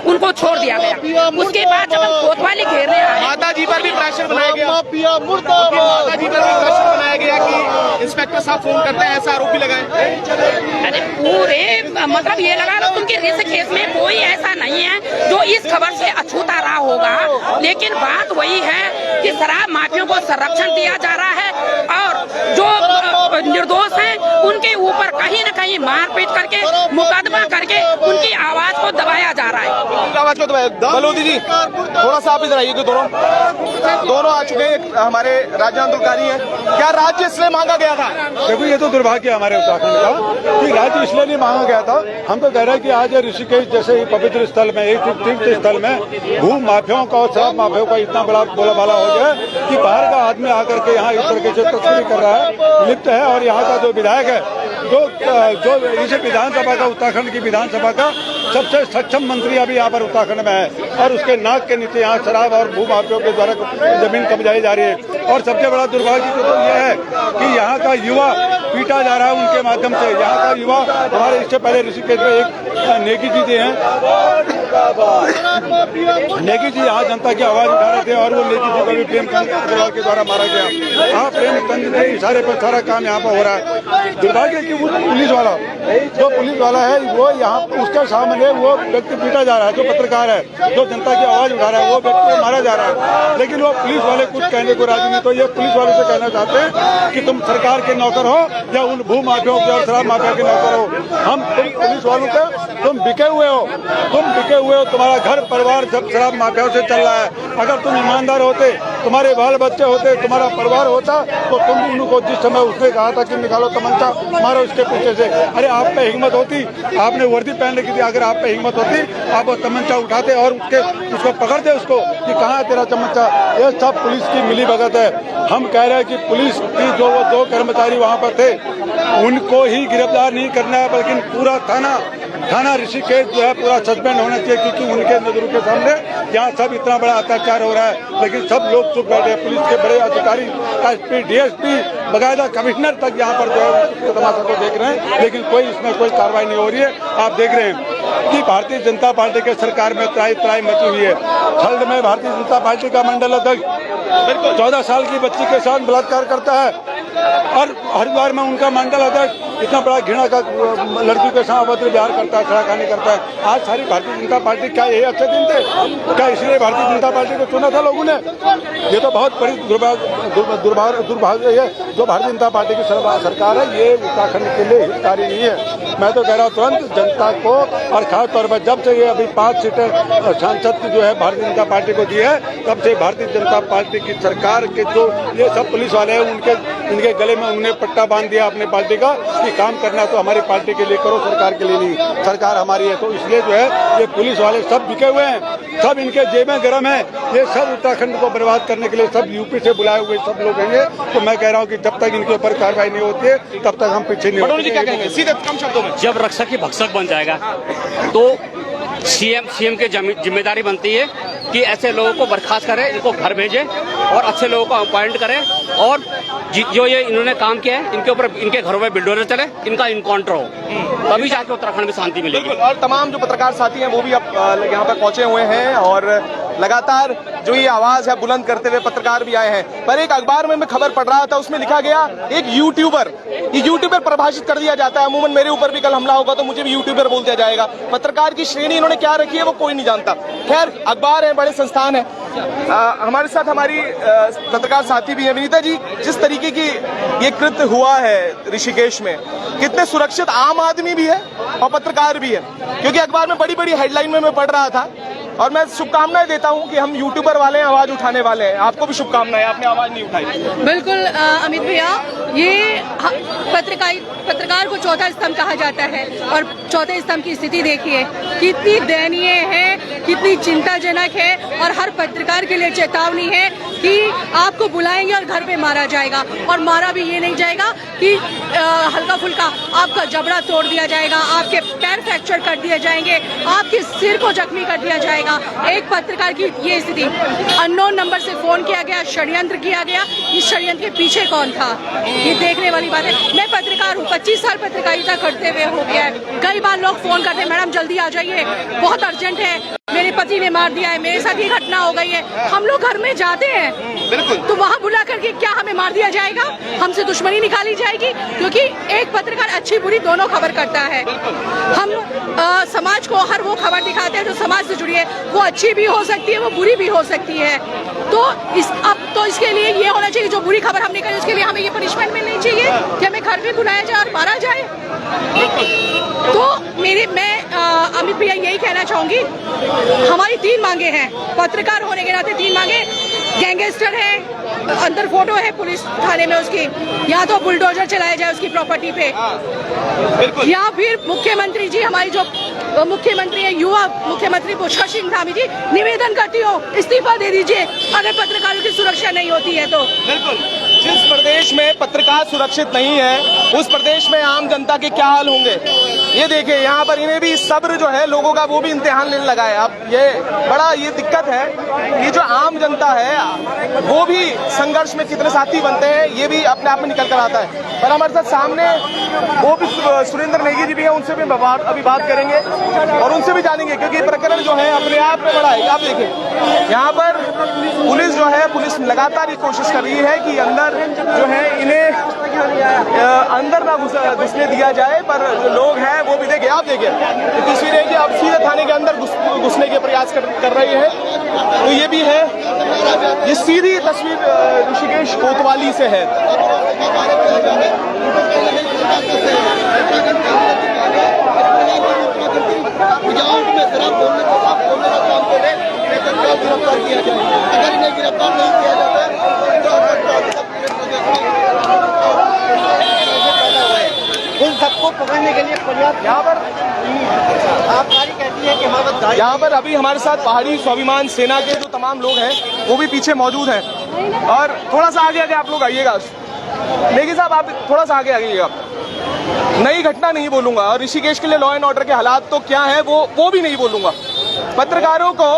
उनको छोड़ दिया गया। उसके बाद जब हम कोतवाली घेरने आए, माता जी पर भी प्रेशर बनाया गया, माता जी पर भी प्रेशर बनाया गया कि इंस्पेक्टर साहब फोन करते हैं, ऐसा आरोप भी लगाए। अरे पूरे मतलब ये लगा लो उनके ऋषिकेश में कोई ऐसा नहीं है जो इस खबर से अछूता रहा होगा, लेकिन बात वही है कि शराब माफियों को संरक्षण दिया जा रहा है और जो निर्दोष हैं उनके ऊपर कहीं न कहीं मारपीट करके मुकदमा करके उनकी आवाज को दबाया जा रहा है। आवाज को दबाया। बलोदी जी थोड़ा सा आप इधर आइए, दोनों आ चुके हैं, हमारे राज्य आंदोलनकारी हैं। क्या राज्य इसलिए मांगा गया था? देखो ये तो दुर्भाग्य है हमारे उत्तराखंड का कि राज्य इसलिए नहीं मांगा गया था। हम तो कह रहे हैं कि आज ऋषिकेश जैसे पवित्र स्थल में, एक तीर्थ स्थल में भू माफियाओं का और शराब माफियाओं का इतना बड़ा बोलाबाला हो गया कि बाहर का आदमी आकर के यहाँ इस तरीके से तस्करी कर रहा है, लिप्त है। और यहाँ का जो विधायक है, जो इस विधानसभा का, उत्तराखंड की विधानसभा का सबसे सक्षम मंत्री अभी यहाँ पर उत्तराखंड में है और उसके नाक के नीचे यहाँ शराब और भू माफियों के द्वारा जमीन कब्जाई जा रही है। और सबसे बड़ा दुर्भाग्य तो यह है कि यहाँ का युवा पीटा जा रहा है उनके माध्यम से। यहाँ का युवा, हमारे इससे पहले ऋषिकेश में एक नेगी जी हैं, नेगी जी यहाँ जनता की आवाज उठा रहे थे और वो नेगी जी को भी प्रेमचंद अग्रवाल के द्वारा मारा गया। हाँ, प्रेमचंद के इशारे पर सारा काम यहाँ पर हो रहा है। दुर्भाग्य कि वो पुलिस वाला, जो पुलिस वाला है वो यहाँ उसके सामने वो व्यक्ति पीटा जा रहा है, जो पत्रकार है, जो जनता की आवाज उठा रहा है, वो व्यक्ति मारा जा रहा है। लेकिन वो पुलिस वाले कुछ कहने को राजी नहीं। तो ये पुलिस वाले से कहना चाहते हैं कि तुम सरकार के नौकर हो या उन भू माफियाओं के और शराब माफिया के नौकर हो। तुम पुलिस वालों के तुम बिके हुए हो, तुम्हारा घर परिवार सब शराब माफियाओं से चल रहा है। अगर तुम ईमानदार होते, तुम्हारे बाल बच्चे होते, तुम्हारा परिवार होता, तो तुम उनको जिस समय उसने कहा था कि निकालो तमंचा मारो उसके पीछे से, अरे आप पे हिम्मत होती, आपने वर्दी पहन रखी थी, अगर आप पे हिम्मत होती आप वो तमंचा उठाते और उसको पकड़ते उसको कि कहाँ है तेरा तमंचा। ये सब पुलिस की मिली भगत है। हम कह रहे हैं कि पुलिस की जो वो 2 कर्मचारी वहाँ पर थे उनको ही गिरफ्तार नहीं करना है, बल्कि पूरा थाना ऋषिकेश जो है पूरा सस्पेंड होना चाहिए, क्योंकि उनके नजरों के सामने यहाँ सब इतना बड़ा अत्याचार हो रहा है, लेकिन सब लोग चुप बैठे हैं। पुलिस के बड़े अधिकारी, एसपी, डीएसपी, बकायदा कमिश्नर तक यहाँ पर जो है तमाशा को देख रहे हैं, लेकिन कोई इसमें कोई कार्रवाई नहीं हो रही है। आप देख रहे हैं कि भारतीय जनता पार्टी के सरकार में त्राई मची हुई है। खल्ड में भारतीय जनता पार्टी का मंडल अध्यक्ष 14 साल की बच्ची के साथ बलात्कार करता है, और हरिद्वार में उनका मंडल होता है, इतना बड़ा घृणा का लड़की के साथ अभद्र व्यवहार करता है, खड़ा खानी करता है। आज सारी भारतीय जनता पार्टी, क्या ये अच्छे दिन थे? क्या इसलिए भारतीय जनता पार्टी को चुना था लोगों ने? ये तो बहुत बड़ी दुर्भाग्य है जो भारतीय जनता पार्टी की सरकार है, ये उत्तराखंड के लिए हितकारी नहीं है। मैं तो कह रहा हूँ तुरंत जनता को, और खासतौर पर जब से ये अभी 5 सीटें सांसद की जो है भारतीय जनता पार्टी को दी है, तब से भारतीय जनता पार्टी की सरकार के जो ये सब पुलिस वाले हैं इनके गले में उन्होंने पट्टा बांध दिया अपने पार्टी का कि काम करना तो हमारी पार्टी के लिए करो, सरकार के लिए नहीं। सरकार हमारी है, तो इसलिए जो है ये पुलिस वाले सब बिके हुए हैं, सब इनके जेबें गर्म है। ये सब उत्तराखंड को बर्बाद करने के लिए सब यूपी से बुलाए हुए सब लोग हैं। तो मैं कह रहा हूँ कि जब तक इनके ऊपर कार्रवाई नहीं होती है तब तक हम पीछे नहीं होते। क्या कहेंगे सीधे कम शब्दों में? जब रक्षक ही भक्षक बन जाएगा तो सीएम की जिम्मेदारी बनती है कि ऐसे लोगों को बर्खास्त करे, इनको घर भेजे और अच्छे लोगों को अपॉइंट करे, और जो ये इन्होंने काम किया है इनके ऊपर, इनके घरों में बिल्डोजर चले, इनका इनकाउंटर हो, तभी जाके उत्तराखंड में शांति मिलेगी। और तमाम जो पत्रकार साथी हैं वो भी अब यहाँ पर पहुंचे हुए हैं और लगातार जो ये आवाज है बुलंद करते हुए पत्रकार भी आए हैं। पर एक अखबार में मैं खबर पढ़ रहा था, उसमें लिखा गया एक यूट्यूबर परिभाषित कर दिया जाता है। अमूमन मेरे ऊपर भी कल हमला होगा तो मुझे भी यूट्यूबर बोल दिया जाएगा। पत्रकार की श्रेणी इन्होंने क्या रखी है वो कोई नहीं जानता। खैर, अखबार है, बड़े संस्थान है। हमारे साथ हमारी पत्रकार साथी भी है। विनीता जी, जिस तरीके की ये कृत्य हुआ है ऋषिकेश में, कितने सुरक्षित आम आदमी भी है और पत्रकार भी है, क्योंकि अखबार में बड़ी बड़ी हेडलाइन में मैं पढ़ रहा था। और मैं शुभकामनाएं देता हूं कि हम यूट्यूबर वाले हैं, आवाज उठाने वाले हैं। आपको भी शुभकामनाएं, आपने आवाज नहीं उठाई। बिल्कुल अमित भैया, ये पत्रकार को चौथा स्तंभ कहा जाता है, और चौथे स्तंभ की स्थिति देखिए कितनी दयनीय है, कितनी चिंताजनक है। और हर पत्रकार के लिए चेतावनी है कि आपको बुलाएंगे और घर पे मारा जाएगा, और मारा भी ये नहीं जाएगा कि हल्का फुल्का आपका जबड़ा तोड़ दिया जाएगा, आपके पैर फ्रैक्चर कर दिए जाएंगे, आपके सिर को जख्मी कर दिया जाएगा। एक पत्रकार की ये स्थिति, अननोन नंबर से फोन किया गया, षड्यंत्र किया गया। इस षड्यंत्र के पीछे कौन था, ये देखने वाली बात है। मैं पत्रकार हूँ, 25 साल पत्रकारिता करते हुए हो गया है। कई बार लोग फोन करते हैं, मैडम जल्दी आ जाइए, बहुत अर्जेंट है, मेरे पति ने मार दिया है, मेरे साथ ये घटना हो गई है। हम लोग घर में जाते हैं, बिल्कुल, तो वहाँ बुला करके क्या हमें मार दिया जाएगा, हमसे दुश्मनी निकाली जाएगी? क्योंकि एक पत्रकार अच्छी बुरी दोनों खबर करता है। हम समाज को हर वो खबर दिखाते हैं जो समाज से जुड़ी है, वो अच्छी भी हो सकती है, वो बुरी भी हो सकती है। तो अब इसके लिए ये होना चाहिए, जो बुरी खबर हमने करी उसके लिए हमें ये पनिशमेंट मिलनी चाहिए कि हमें घर पे बुलाया जाए और मारा जाए। तो मैं अमित भैया यही कहना चाहूंगी, हमारी 3 मांगे हैं पत्रकार होने के नाते। 3 मांगे, गैंगस्टर है, अंदर फोटो है पुलिस थाने में उसकी, या तो बुलडोजर चलाया जाए उसकी प्रॉपर्टी पे, या फिर मुख्यमंत्री जी, हमारी जो मुख्यमंत्री है, युवा मुख्यमंत्री पुष्कर सिंह धामी जी, निवेदन करती हो इस्तीफा दे दीजिए अगर पत्रकारों की सुरक्षा नहीं होती है तो। बिल्कुल, जिस प्रदेश में पत्रकार सुरक्षित नहीं है उस प्रदेश में आम जनता के क्या हाल होंगे। ये देखिए, यहाँ पर इन्हें भी सब्र जो है लोगों का वो भी इम्तिहान लेने लगा है। अब ये दिक्कत है कि जो आम जनता है वो भी संघर्ष में कितने साथी बनते हैं, ये भी अपने आप में निकल कर आता है। पर हमारे साथ सामने वो भी सुरेंद्र नेगी जी भी है, उनसे भी अभी बात करेंगे और उनसे भी जानेंगे, क्योंकि प्रकरण जो है अपने आप में बड़ा है। आप देखिए, यहाँ पर पुलिस जो है, पुलिस लगातार ये कोशिश कर रही है कि अंदर जो है इन्हें अंदर ना घुसने दिया जाए, पर जो लोग हैं वो भी देखिए, आप देखिए तस्वीरें कि आप सीधे थाने के अंदर घुसने के प्रयास कर रही है। तो ये भी है, ये सीधी तस्वीर ऋषिकेश कोतवाली से है। अगर इन्हें गिरफ्तार नहीं किया जाता है उन सबको पकड़ने के लिए पर्याप्त यहाँ पर आबकारी कहती है कि हमारे पास यहाँ पर अभी हमारे साथ पहाड़ी स्वाभिमान सेना के जो तमाम लोग हैं वो भी पीछे मौजूद हैं। और थोड़ा सा आगे आप लोग आइएगा, लेकिन साहब आप थोड़ा सा आगे आइएगा। नई घटना नहीं बोलूंगा, और ऋषिकेश के लिए लॉ एंड ऑर्डर के हालात तो क्या है वो भी नहीं बोलूंगा। पत्रकारों को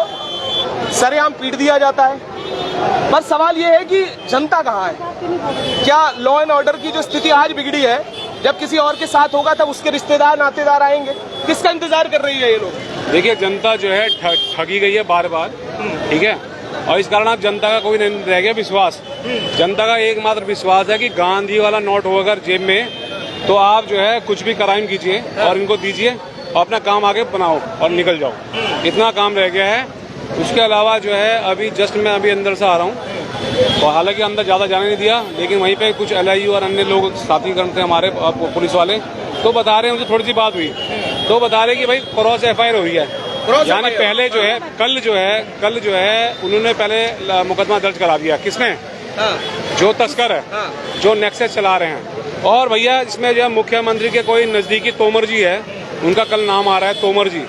सरेआम पीट दिया जाता है, पर सवाल ये है कि जनता कहाँ है? क्या लॉ एंड ऑर्डर की जो स्थिति आज बिगड़ी है, जब किसी और के साथ होगा तब उसके रिश्तेदार नातेदार आएंगे? किसका इंतजार कर रही है ये लोग? देखिए, जनता जो है ठगी गई है बार बार, ठीक है, और इस कारण आप जनता का कोई नहीं रह गया विश्वास। जनता का एकमात्र विश्वास है कि गांधी वाला नोट हो अगर जेब में तो आप जो है कुछ भी क्राइम कीजिए और इनको दीजिए और अपना काम आगे बनाओ और निकल जाओ, इतना काम रह गया है। उसके अलावा जो है अभी जस्ट मैं अभी अंदर से आ रहा हूँ और हालांकि अंदर ज़्यादा जाने नहीं दिया, लेकिन वहीं पे कुछ LIU और अन्य लोग साथीकरण थे हमारे पुलिस वाले, तो बता रहे हैं, उनसे थोड़ी सी बात हुई तो बता रहे कि भाई क्रॉस FIR हो रही है, यानी पहले जो है कल जो है उन्होंने पहले मुकदमा दर्ज करा दिया। किसने? जो तस्कर है, जो नेक्सस चला रहे हैं। और भैया इसमें जो है मुख्यमंत्री के कोई नजदीकी तोमर जी है, उनका कल नाम आ रहा है तोमर जी।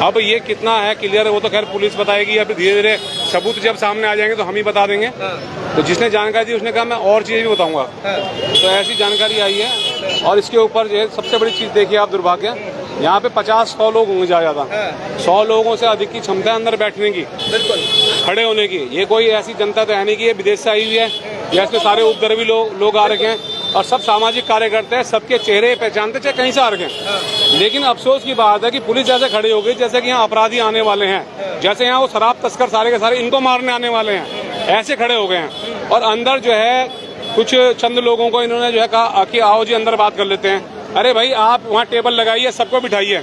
अब ये कितना है क्लियर है वो तो खैर पुलिस बताएगी, अब धीरे धीरे सबूत जब सामने आ जाएंगे तो हम ही बता देंगे। तो जिसने जानकारी दी उसने कहा मैं और चीजें भी बताऊंगा, तो ऐसी जानकारी आई है। और इसके ऊपर जो है सबसे बड़ी चीज देखिए आप, दुर्भाग्य यहाँ पे 50-100 लोग होंगे ज्यादा, 100 लोगों से अधिक की क्षमता है अंदर बैठने की, खड़े होने की। ये कोई ऐसी जनता तो है नहीं कि ये विदेश से आई हुई है या इसमें सारे उपद्रवी लोग आ रखे हैं, और सब सामाजिक कार्यकर्ता है, सबके चेहरे पहचानते चाहे कहीं से आ रखे हैं। लेकिन अफसोस की बात है कि पुलिस ऐसे खड़ी हो गई जैसे कि यहाँ अपराधी आने वाले हैं, जैसे यहाँ वो शराब तस्कर सारे के सारे इनको मारने आने वाले हैं, ऐसे खड़े हो गए हैं। और अंदर जो है कुछ चंद लोगों को इन्होंने जो है कहा कि आओ जी अंदर बात कर लेते हैं। अरे भाई आप वहाँ टेबल लगाइए, सबको बिठाइए,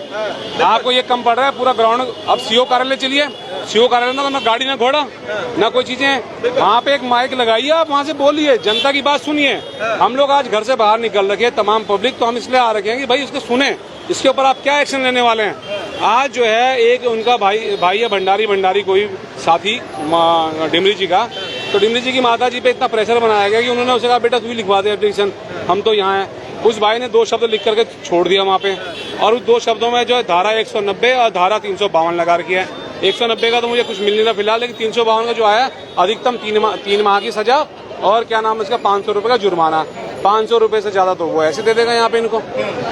आपको ये कम पड़ रहा है पूरा ग्राउंड। अब CO कार्यालय चलिए, CO कार्यालय ना गाड़ी ना घोड़ा ना कोई चीजें, वहाँ पे एक माइक लगाइए, आप वहाँ से बोलिए, जनता की बात सुनिए। हम लोग आज घर से बाहर निकल रखे तमाम पब्लिक, तो हम इसलिए आ रखे हैं कि भाई इसको सुने, इसके ऊपर आप क्या एक्शन लेने वाले हैं। आज जो है एक उनका भाई है भंडारी कोई साथी डिमरी जी का, तो डिमरी जी की माता जी पे इतना प्रेशर बनाया गया कि उन्होंने उसे कहा बेटा तू ही लिखवा दे एप्लीकेशन, हम तो यहाँ हैं। उस भाई ने 2 शब्द लिख करके छोड़ दिया वहाँ पे, और उस 2 शब्दों में जो है धारा 190 और धारा 352 लगा रखी है। 190 का तो मुझे कुछ मिल नहीं रहा फिलहाल, लेकिन 352 का जो आया अधिकतम 3 माह की सजा और क्या नाम है इसका 500 रुपए का जुर्माना। 500 रुपए से ज्यादा तो वो ऐसे दे देगा यहाँ पे इनको।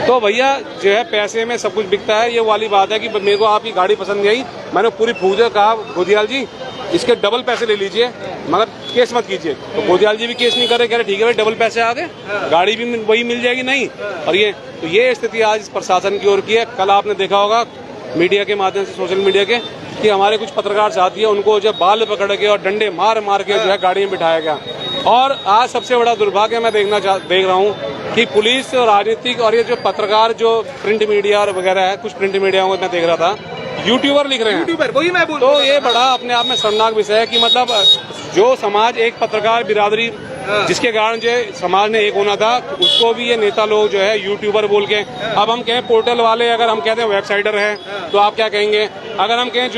तो भैया जो है पैसे में सब कुछ बिकता है। ये वाली बात है कि मेरे को आपकी गाड़ी पसंद नहीं आई, मैंने पूरी फूक दिया, कहा गोदियाल जी इसके डबल पैसे ले लीजिए मगर केस मत कीजिए। तो गोदियाल जी भी केस नहीं कर रहे, कह रहे ठीक है भाई डबल पैसे आ गए, गाड़ी भी वही मिल जाएगी नहीं। और ये स्थिति आज प्रशासन की ओर की है। कल आपने देखा होगा मीडिया के माध्यम से, सोशल मीडिया के, कि हमारे कुछ पत्रकार साथी है उनको जो बाल पकड़ के और डंडे मार के जो है गाड़ी में बिठाया गया। और आज सबसे बड़ा दुर्भाग्य मैं देख रहा हूँ कि पुलिस और राजनीतिक और ये जो पत्रकार जो प्रिंट मीडिया और वगैरह है, कुछ प्रिंट मीडिया को मैं देख रहा था, यूट्यूबर लिख रहे हैं, वही मैं बोल, तो ये बड़ा अपने आप में शर्मनाक विषय है कि मतलब जो समाज एक पत्रकार बिरादरी जिसके कारण जो समाज ने एक होना था, उसको भी ये नेता लोग जो है यूट्यूबर बोल के, अब हम कहें पोर्टल वाले, अगर हम कहते हैं वेबसाइटर है तो आप क्या कहेंगे, अगर हम कहें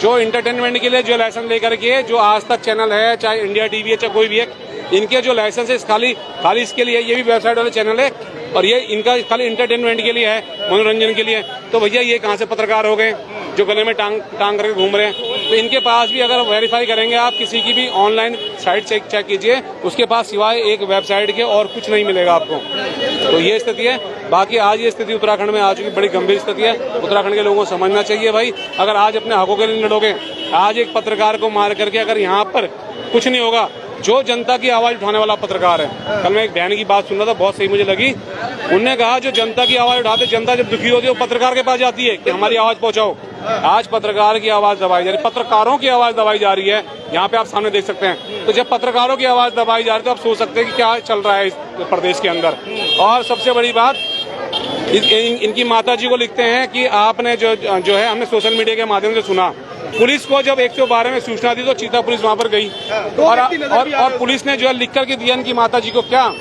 जो इंटरटेनमेंट के लिए जो लाइसेंस लेकर के, जो आज तक चैनल है, चाहे इंडिया टीवी है, चाहे कोई भी है, इनके जो लाइसेंस है खाली इसके लिए, ये भी वेबसाइट वाले चैनल है और ये इनका खाली इंटरटेनमेंट के लिए है, मनोरंजन के लिए। तो भैया ये कहाँ से पत्रकार हो गए जो गले में टांग करके घूम रहे हैं। तो इनके पास भी अगर वेरीफाई करेंगे आप, किसी की भी ऑनलाइन साइट चेक कीजिए, उसके पास सिवाय एक वेबसाइट के और कुछ नहीं मिलेगा आपको। तो ये स्थिति है। बाकी आज ये स्थिति उत्तराखंड में आ चुकी, बड़ी गंभीर स्थिति है। उत्तराखंड के लोगों को समझना चाहिए भाई, अगर आज अपने हकों के लिए लड़ोगे, आज एक पत्रकार को मार करके अगर यहाँ पर कुछ नहीं होगा, जो जनता की आवाज उठाने वाला पत्रकार है। कल मैं एक बहन की बात सुन रहा था, बहुत सही मुझे लगी। उनने कहा जो जनता की आवाज उठाते, जनता जब दुखी होती है वो पत्रकार के पास जाती है कि हमारी आवाज पहुंचाओ। आज पत्रकार की आवाज दबाई जा रही है, पत्रकारों की आवाज दबाई जा रही है। यहाँ पे आप सामने देख सकते हैं। तो जब पत्रकारों की आवाज दबाई जा रही है तो आप सोच सकते हैं कि क्या चल रहा है इस प्रदेश के अंदर। और सबसे बड़ी बात, इनकी माता जी को लिखते हैं कि आपने जो है, हमने सोशल मीडिया के माध्यम से सुना, पुलिस को जब 112 में सूचना दी तो चीता पुलिस वहां पर गई और पुलिस ने जो है लिख करके दिया इनकी माता जी को, क्या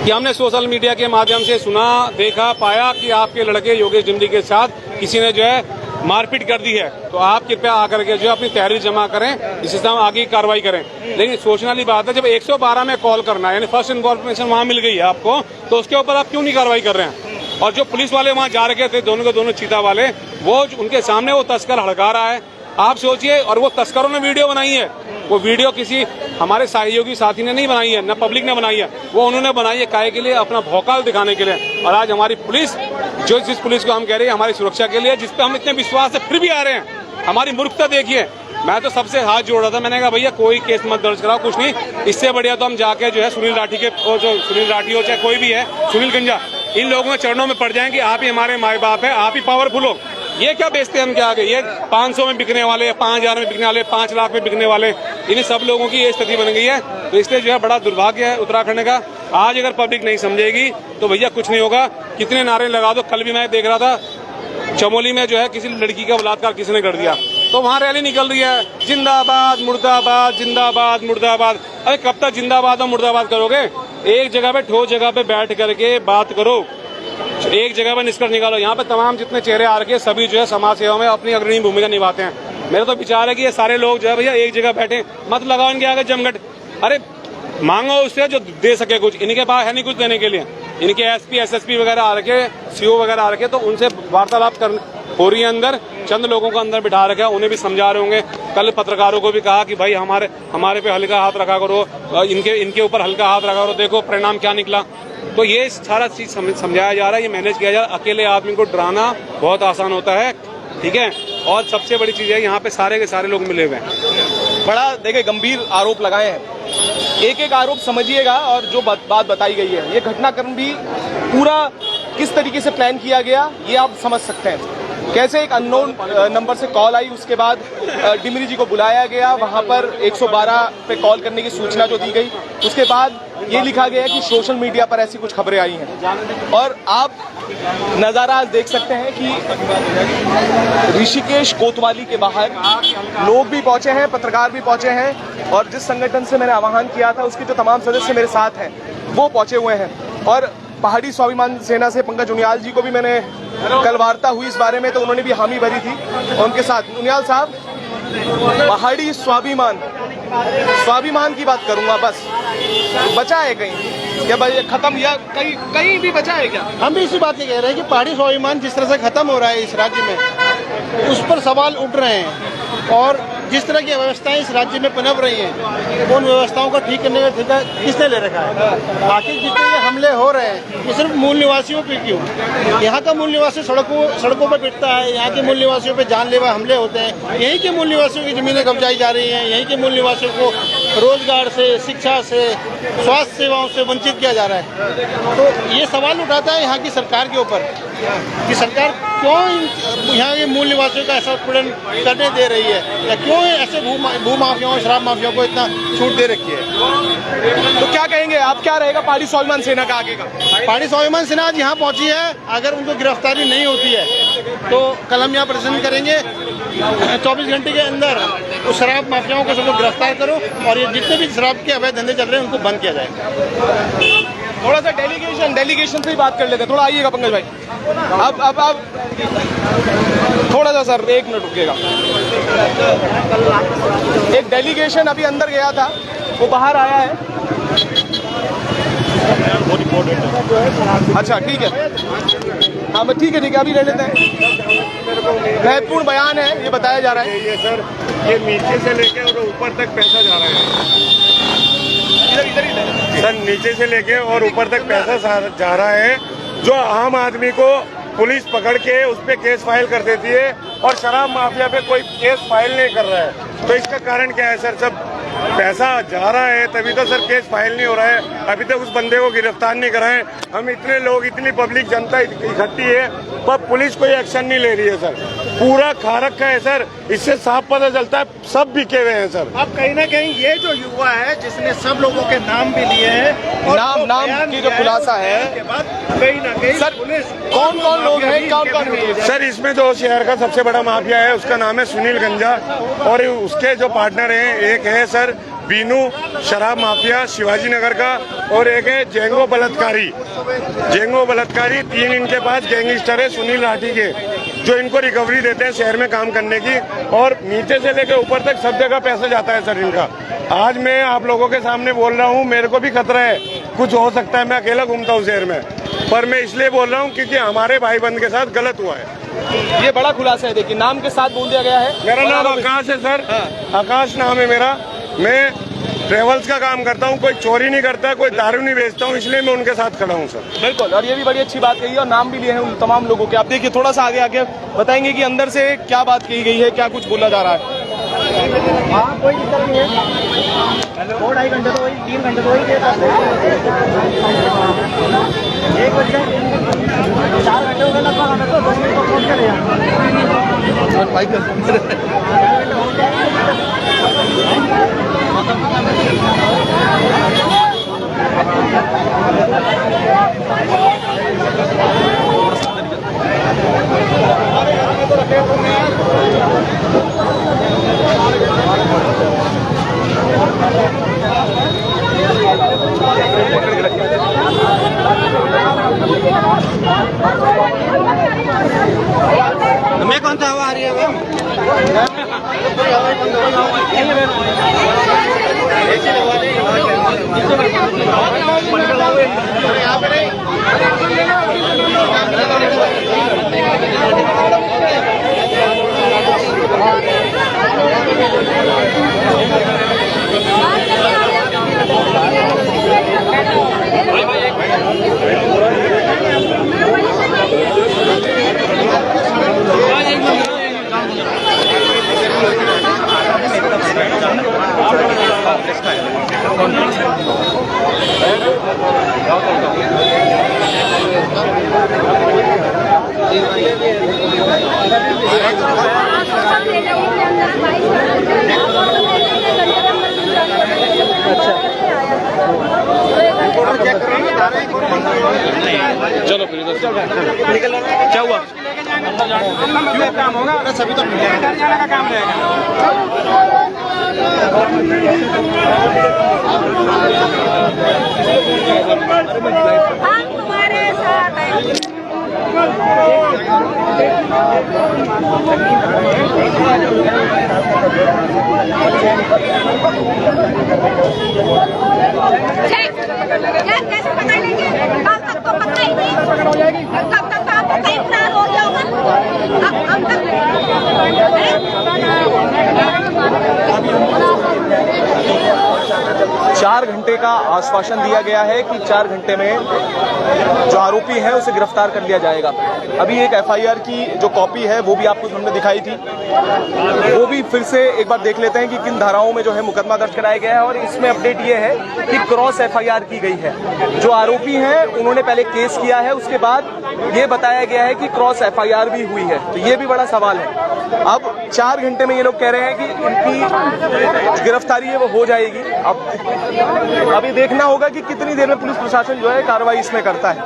कि हमने सोशल मीडिया के माध्यम से सुना, देखा, पाया कि आपके लड़के योगेश डिमरी के साथ किसी ने जो है मारपीट कर दी है, तो आप कृपया आकर के जो अपनी तहरीर जमा करें, इस हिसाब से आगे की कार्रवाई करें। लेकिन सोचने वाली बात है, जब 112 में कॉल करना है, यानी फर्स्ट इन्फॉर्मेशन वहां मिल गई है आपको, तो उसके ऊपर आप क्यों नहीं कार्रवाई कर रहे हैं। और जो पुलिस वाले वहां जा रखे थे, दोनों के दोनों चीता वाले, वो उनके सामने वो तस्कर हड़का रहा है, आप सोचिए। और वो तस्करों ने वीडियो बनाई है, वो वीडियो किसी हमारे सहयोगी साथी ने नहीं बनाई है, न पब्लिक ने बनाई है, वो उन्होंने बनाई है काहे के लिए, अपना भौकाल दिखाने के लिए। और आज हमारी पुलिस, जिस पुलिस को हम कह रहे हैं हमारी सुरक्षा के लिए, जिसपे हम इतने विश्वास से फिर भी आ रहे हैं, हमारी मूर्खता देखिए। मैं तो सबसे हाथ जोड़ रहा था, मैंने कहा भैया कोई केस मत दर्ज कराओ, कुछ नहीं, इससे बढ़िया तो हम जाके जो है सुनील राठी हो चाहे कोई भी है, सुनील गंजा, इन लोगों के चरणों में पड़ जाएंगे। आप ही हमारे माए बाप है, आप ही पावरफुल हो, ये क्या बेचते हैं हम क्या आगे? ये 500 में बिकने वाले, 5000 में बिकने वाले, 5 लाख में बिकने वाले, इन सब लोगों की ये स्थिति बन गई है। तो इसलिए जो है बड़ा दुर्भाग्य है उत्तराखंड का। आज अगर पब्लिक नहीं समझेगी तो भैया कुछ नहीं होगा। कितने नारे लगा दो। कल भी मैं देख रहा था चमोली में जो है किसी लड़की का बलात्कार किसी ने कर दिया, तो वहाँ रैली निकल रही है, जिंदाबाद मुर्दाबाद, जिंदाबाद मुर्दाबाद। अरे कब तक जिंदाबाद और मुर्दाबाद करोगे? एक जगह पे ठोस जगह पे बैठ करके बात करो, एक जगह पे निष्कर्ष निकालो। यहाँ पे तमाम जितने चेहरे आ रखे सभी जो है समाज सेवा में अपनी अग्रणी भूमिका निभाते हैं। मेरा तो विचार है कि ये सारे लोग जो है भैया एक जगह बैठे, मत लगाओ इनके आगे जमघट। अरे मांगो उससे जो दे सके कुछ, इनके पास है नहीं कुछ देने के लिए। इनके एसपी एसएसपी वगैरह आ रखे, सीओ वगैरह आ रखे, तो उनसे वार्तालाप हो रही है। अंदर चंद लोगों को अंदर बिठा रखा है, उन्हें भी समझा रहे होंगे। कल पत्रकारों को भी कहा कि भाई हमारे पे हल्का हाथ रखा करो, इनके ऊपर हल्का हाथ रखा करो, देखो परिणाम क्या निकला। तो ये सारा चीज समझाया जा रहा है, ये मैनेज किया जा रहा है। अकेले आदमी को डराना बहुत आसान होता है, ठीक है। और सबसे बड़ी चीज है यहाँ पे सारे के सारे लोग मिले हुए हैं। बड़ा देखिए गंभीर आरोप लगाए हैं, एक एक आरोप समझिएगा। और जो बात बताई गई है, ये घटनाक्रम भी पूरा किस तरीके से प्लान किया गया ये आप समझ सकते हैं। कैसे एक अननोन नंबर से कॉल आई, उसके बाद डिमरी जी को बुलाया गया, वहां पर 112 पे कॉल करने की सूचना जो दी गई, उसके बाद ये लिखा गया कि सोशल मीडिया पर ऐसी कुछ खबरें आई हैं। और आप नज़ारा आज देख सकते हैं कि ऋषिकेश कोतवाली के बाहर लोग भी पहुंचे हैं, पत्रकार भी पहुंचे हैं, और जिस संगठन से मैंने आह्वान किया था उसके जो तमाम सदस्य मेरे साथ हैं वो पहुंचे हुए हैं। और पहाड़ी स्वाभिमान सेना से पंकज उनियाल जी को भी मैंने कल वार्ता हुई इस बारे में, तो उन्होंने भी हामी भरी थी। और उनके साथ उनियाल साहब, पहाड़ी स्वाभिमान की बात करूंगा, बस बचा है कहीं क्या भाई खत्म, या कहीं भी बचा है क्या? हम भी इसी बात ही कह रहे हैं कि पहाड़ी स्वाभिमान जिस तरह से खत्म हो रहा है इस राज्य में, उस पर सवाल उठ रहे हैं। और जिस तरह की व्यवस्थाएं इस राज्य में पनप रही हैं, उन व्यवस्थाओं को ठीक करने का ठेका किसने ले रखा है? आखिर जितने ये हमले हो रहे हैं ये सिर्फ मूल निवासियों पे क्यों? यहाँ का मूल निवासी सड़कों पर पिटता है, यहाँ के मूल निवासियों पे जानलेवा हमले होते हैं, यहीं के मूल निवासियों की जमीनें कब्जाई जा रही हैं, यहीं के मूल निवासियों को रोजगार से, शिक्षा से, स्वास्थ्य सेवाओं से वंचित किया जा रहा है। तो ये सवाल उठाता है यहाँ की सरकार के ऊपर कि सरकार क्यों यहाँ के मूल निवासियों का ऐसा उत्पीड़न करने दे रही है, या क्यों ऐसे भू माफियाओं, शराब माफियाओं को इतना छूट दे रखी है। तो क्या कहेंगे आप, क्या रहेगा पहाड़ी स्वाभिमान सेना का आगे का? पहाड़ी स्वाभिमान सेना आज यहाँ पहुंची है, अगर उनको गिरफ्तारी नहीं होती है तो कल हम यहाँ प्रदर्शन करेंगे। 24 घंटे के अंदर उस शराब माफियाओं को सबको गिरफ्तार करो, और ये जितने भी शराब के अवैध धंधे चल रहे हैं उनको बंद किया जाए। थोड़ा सा डेलीगेशन से ही बात कर लेते हैं। थोड़ा आइएगा पंकज भाई, अब थोड़ा सा सर, 1 मिनट रुकिएगा। एक डेलीगेशन अभी अंदर गया था, वो बाहर आया है। अच्छा ठीक है, हाँ ठीक है, अभी ले लेते हैं। महत्वपूर्ण बयान है, ये बताया जा रहा है। ये सर, ये नीचे से लेके और ऊपर तक पैसा जा रहा है। सर नीचे से लेके और ऊपर तक पैसा जा रहा है, जो आम आदमी को पुलिस पकड़ के उस पे केस फाइल कर देती है, और शराब माफिया पे कोई केस फाइल नहीं कर रहा है। तो इसका कारण क्या है सर? सब पैसा जा रहा है तभी तो सर केस फाइल नहीं हो रहा है, अभी तक उस बंदे को गिरफ्तार नहीं कराए। हम इतने लोग, इतनी पब्लिक जनता इकट्ठी है, पर पुलिस कोई एक्शन नहीं ले रही है सर। पूरा खा रखा है सर, इससे साफ पता चलता है सब बिके हुए हैं सर। अब कहीं ना कहीं ये जो युवा है जिसने सब लोगों के नाम भी लिए हैं, और नाम की जो खुलासा है कहीं ना कहीं सर, कौन कौन लोग हैं, कौन नहीं है सर? इसमें जो शहर का सबसे बड़ा माफिया है उसका नाम है सुनील गंजा, और उसके जो पार्टनर हैं, एक है सर बीनू शराब माफिया शिवाजी नगर का, और एक है जेंगो बलात्कारी। 3 इनके पास गैंगस्टर है सुनील राठी के, जो इनको रिकवरी देते हैं शहर में काम करने की, और नीचे से लेकर ऊपर तक सब जगह पैसा जाता है सर इनका। आज मैं आप लोगों के सामने बोल रहा हूँ, मेरे को भी खतरा है, कुछ हो सकता है, मैं अकेला घूमता हूँ शहर में, पर मैं इसलिए बोल रहा हूँ क्योंकि हमारे भाई बंद के साथ गलत हुआ है। ये बड़ा खुलासा है, देखिए नाम के साथ बोल दिया गया है। मेरा नाम आकाश है सर, आकाश नाम है मेरा। मैं ट्रेवल्स का काम करता हूँ, कोई चोरी नहीं करता, कोई दारू नहीं बेचता हूँ, इसलिए मैं उनके साथ खड़ा हूँ सर। बिल्कुल, और ये भी बड़ी अच्छी बात कही है, और नाम भी लिए हैं उन तमाम लोगों के। आप देखिए थोड़ा सा आगे आके बताएंगे कि अंदर से क्या बात कही गई है, क्या कुछ बोला जा रहा है। कोई दिक्कत नहीं है, 2-2.5 घंटे तो वही, 3 घंटे तो वही, 1 बजे मैं कौन सा हवा आ रही है चलो फिर इधर क्या हुआ? क्यों काम होगा? सभी तो घर जाने का काम रहेगा। हम तुम्हारे साथ हैं। यार कैसे पकड़ लेंगे? कल तक तो पता ही नहीं। कब तक आपको कहीं फरार हो गया होगा? अब तक 4 घंटे का आश्वासन दिया गया है कि 4 घंटे में जो आरोपी है उसे गिरफ्तार कर लिया जाएगा। अभी एक एफआईआर की जो कॉपी है वो भी आपको हमने दिखाई थी, वो भी फिर से एक बार देख लेते हैं कि किन धाराओं में जो है मुकदमा दर्ज कराया गया है। और इसमें अपडेट ये है कि क्रॉस एफआईआर की गई है। जो आरोपी हैं उन्होंने पहले केस किया है, उसके बाद ये बताया गया है कि क्रॉस एफआईआर भी हुई है। तो ये भी बड़ा सवाल है। अब 4 घंटे में ये लोग कह रहे हैं कि इनकी गिरफ्तारी है वो हो जाएगी। अब अभी देखना होगा कि कितनी देर में पुलिस प्रशासन जो है कार्रवाई इसमें करता है।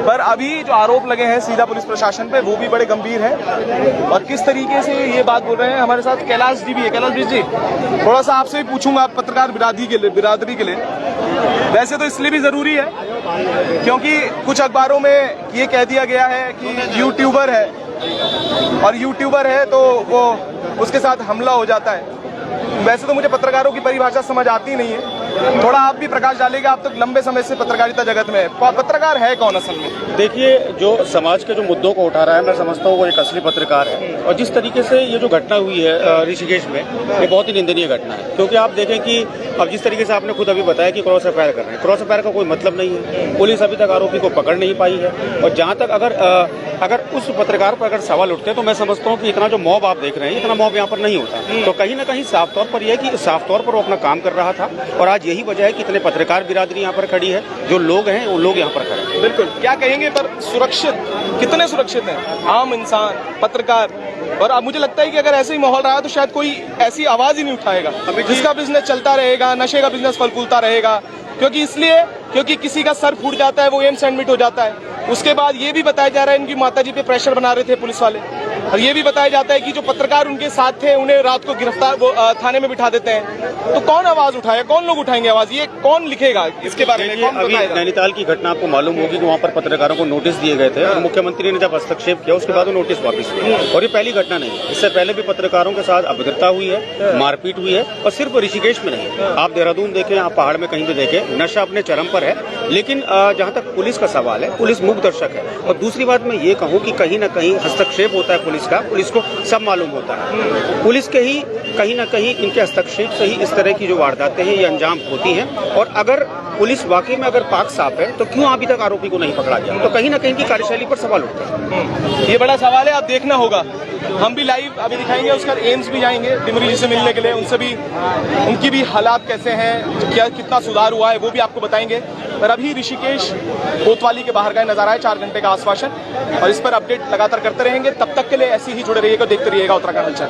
पर अभी जो आरोप लगे हैं सीधा पुलिस प्रशासन पे वो भी बड़े गंभीर हैं। और किस तरीके से ये बात बोल रहे हैं, हमारे साथ कैलाश जी भी है। कैलाश जी, थोड़ा सा आपसे भी पूछूंगा, पत्रकार बिरादरी के लिए वैसे तो इसलिए भी जरूरी है क्योंकि कुछ अखबारों में ये कह दिया गया है कि यूट्यूबर है और यूट्यूबर है तो वो उसके साथ हमला हो जाता है। वैसे तो मुझे पत्रकारों की परिभाषा समझ आती नहीं है, थोड़ा आप भी प्रकाश डालेगा। आप तो लंबे समय से पत्रकारिता जगत में, पत्रकार है कौन असल में? देखिए, जो समाज के जो मुद्दों को उठा रहा है, मैं समझता हूँ वो एक असली पत्रकार है। और जिस तरीके से ये जो घटना हुई है ऋषिकेश में, ये बहुत ही निंदनीय घटना है। क्योंकि आप देखें कि अब जिस तरीके से आपने खुद अभी बताया कि क्रॉस एफआईआर कर रहे हैं, क्रॉस एफआईआर का कोई मतलब नहीं है। पुलिस अभी तक आरोपी को पकड़ नहीं पाई है। और जहाँ तक अगर उस पत्रकार पर अगर सवाल उठते हैं तो मैं समझता हूँ कि इतना जो मॉब आप देख रहे हैं, इतना मॉब यहाँ पर नहीं होता। तो कहीं ना कहीं साफ तौर पर यह है कि साफ तौर पर वो अपना काम कर रहा था। और आज यही वजह है कि इतने पत्रकार बिरादरी यहाँ पर खड़ी है, जो लोग हैं वो लोग यहाँ पर खड़े हैं। बिल्कुल, क्या कहेंगे? पर सुरक्षित कितने सुरक्षित हैं आम इंसान, पत्रकार? और अब मुझे लगता है कि अगर ऐसे ही माहौल रहा तो शायद कोई ऐसी आवाज ही नहीं उठाएगा। जिसका बिजनेस चलता रहेगा, नशे का बिजनेस फल फूलता रहेगा। क्योंकि किसी का सर फूट जाता है, वो एम्स एडमिट हो जाता है। उसके बाद ये भी बताया जा रहा है इनकी माताजी पे प्रेशर बना रहे थे पुलिस वाले। और ये भी बताया जाता है कि जो पत्रकार उनके साथ थे उन्हें रात को गिरफ्तार थाने में बिठा देते हैं। तो कौन आवाज उठाएगा? कौन लोग उठाएंगे आवाज? ये कौन लिखेगा इसके बारे में? कौन अभी नैनीताल की घटना आपको मालूम होगी कि वहाँ पर पत्रकारों को नोटिस दिए गए थे। और मुख्यमंत्री ने जब हस्तक्षेप किया उसके बाद वो नोटिस वापस किया। और ये पहली घटना नहीं है, इससे पहले भी पत्रकारों के साथ अभद्रता हुई है, मारपीट हुई है। और सिर्फ ऋषिकेश में नहीं, आप देहरादून देखें, आप पहाड़ में कहीं भी देखें, नशा अपने चरम पर है। लेकिन जहाँ तक पुलिस का सवाल है, पुलिस मूक दर्शक है। और दूसरी बात मैं ये कहूँ कि कहीं ना कहीं हस्तक्षेप होता है पुलिस का, पुलिस को सब मालूम होता है। पुलिस के ही कहीं ना कहीं इनके हस्तक्षेप से ही इस तरह की जो वारदातें हैं ये अंजाम होती हैं। और अगर पुलिस वाकई में अगर पाक साफ है तो क्यों अभी तक आरोपी को नहीं पकड़ा गया? तो कहीं ना कहीं की कार्यशैली पर सवाल उठता है। ये बड़ा सवाल है, आप देखना होगा। हम भी लाइव अभी दिखाएंगे, उसका एम्स भी जाएंगे डिमरी जी से मिलने के लिए, उनसे भी उनकी भी हालात कैसे हैं, क्या कितना सुधार हुआ है वो भी आपको बताएंगे। पर अभी ऋषिकेश कोतवाली के बाहर का नजारा है, 4 घंटे का आश्वासन, और इस पर अपडेट लगातार करते रहेंगे। तब तक के लिए ऐसे ही जुड़े रहिएगा, देखते रहिएगा उत्तराखंड हलचल।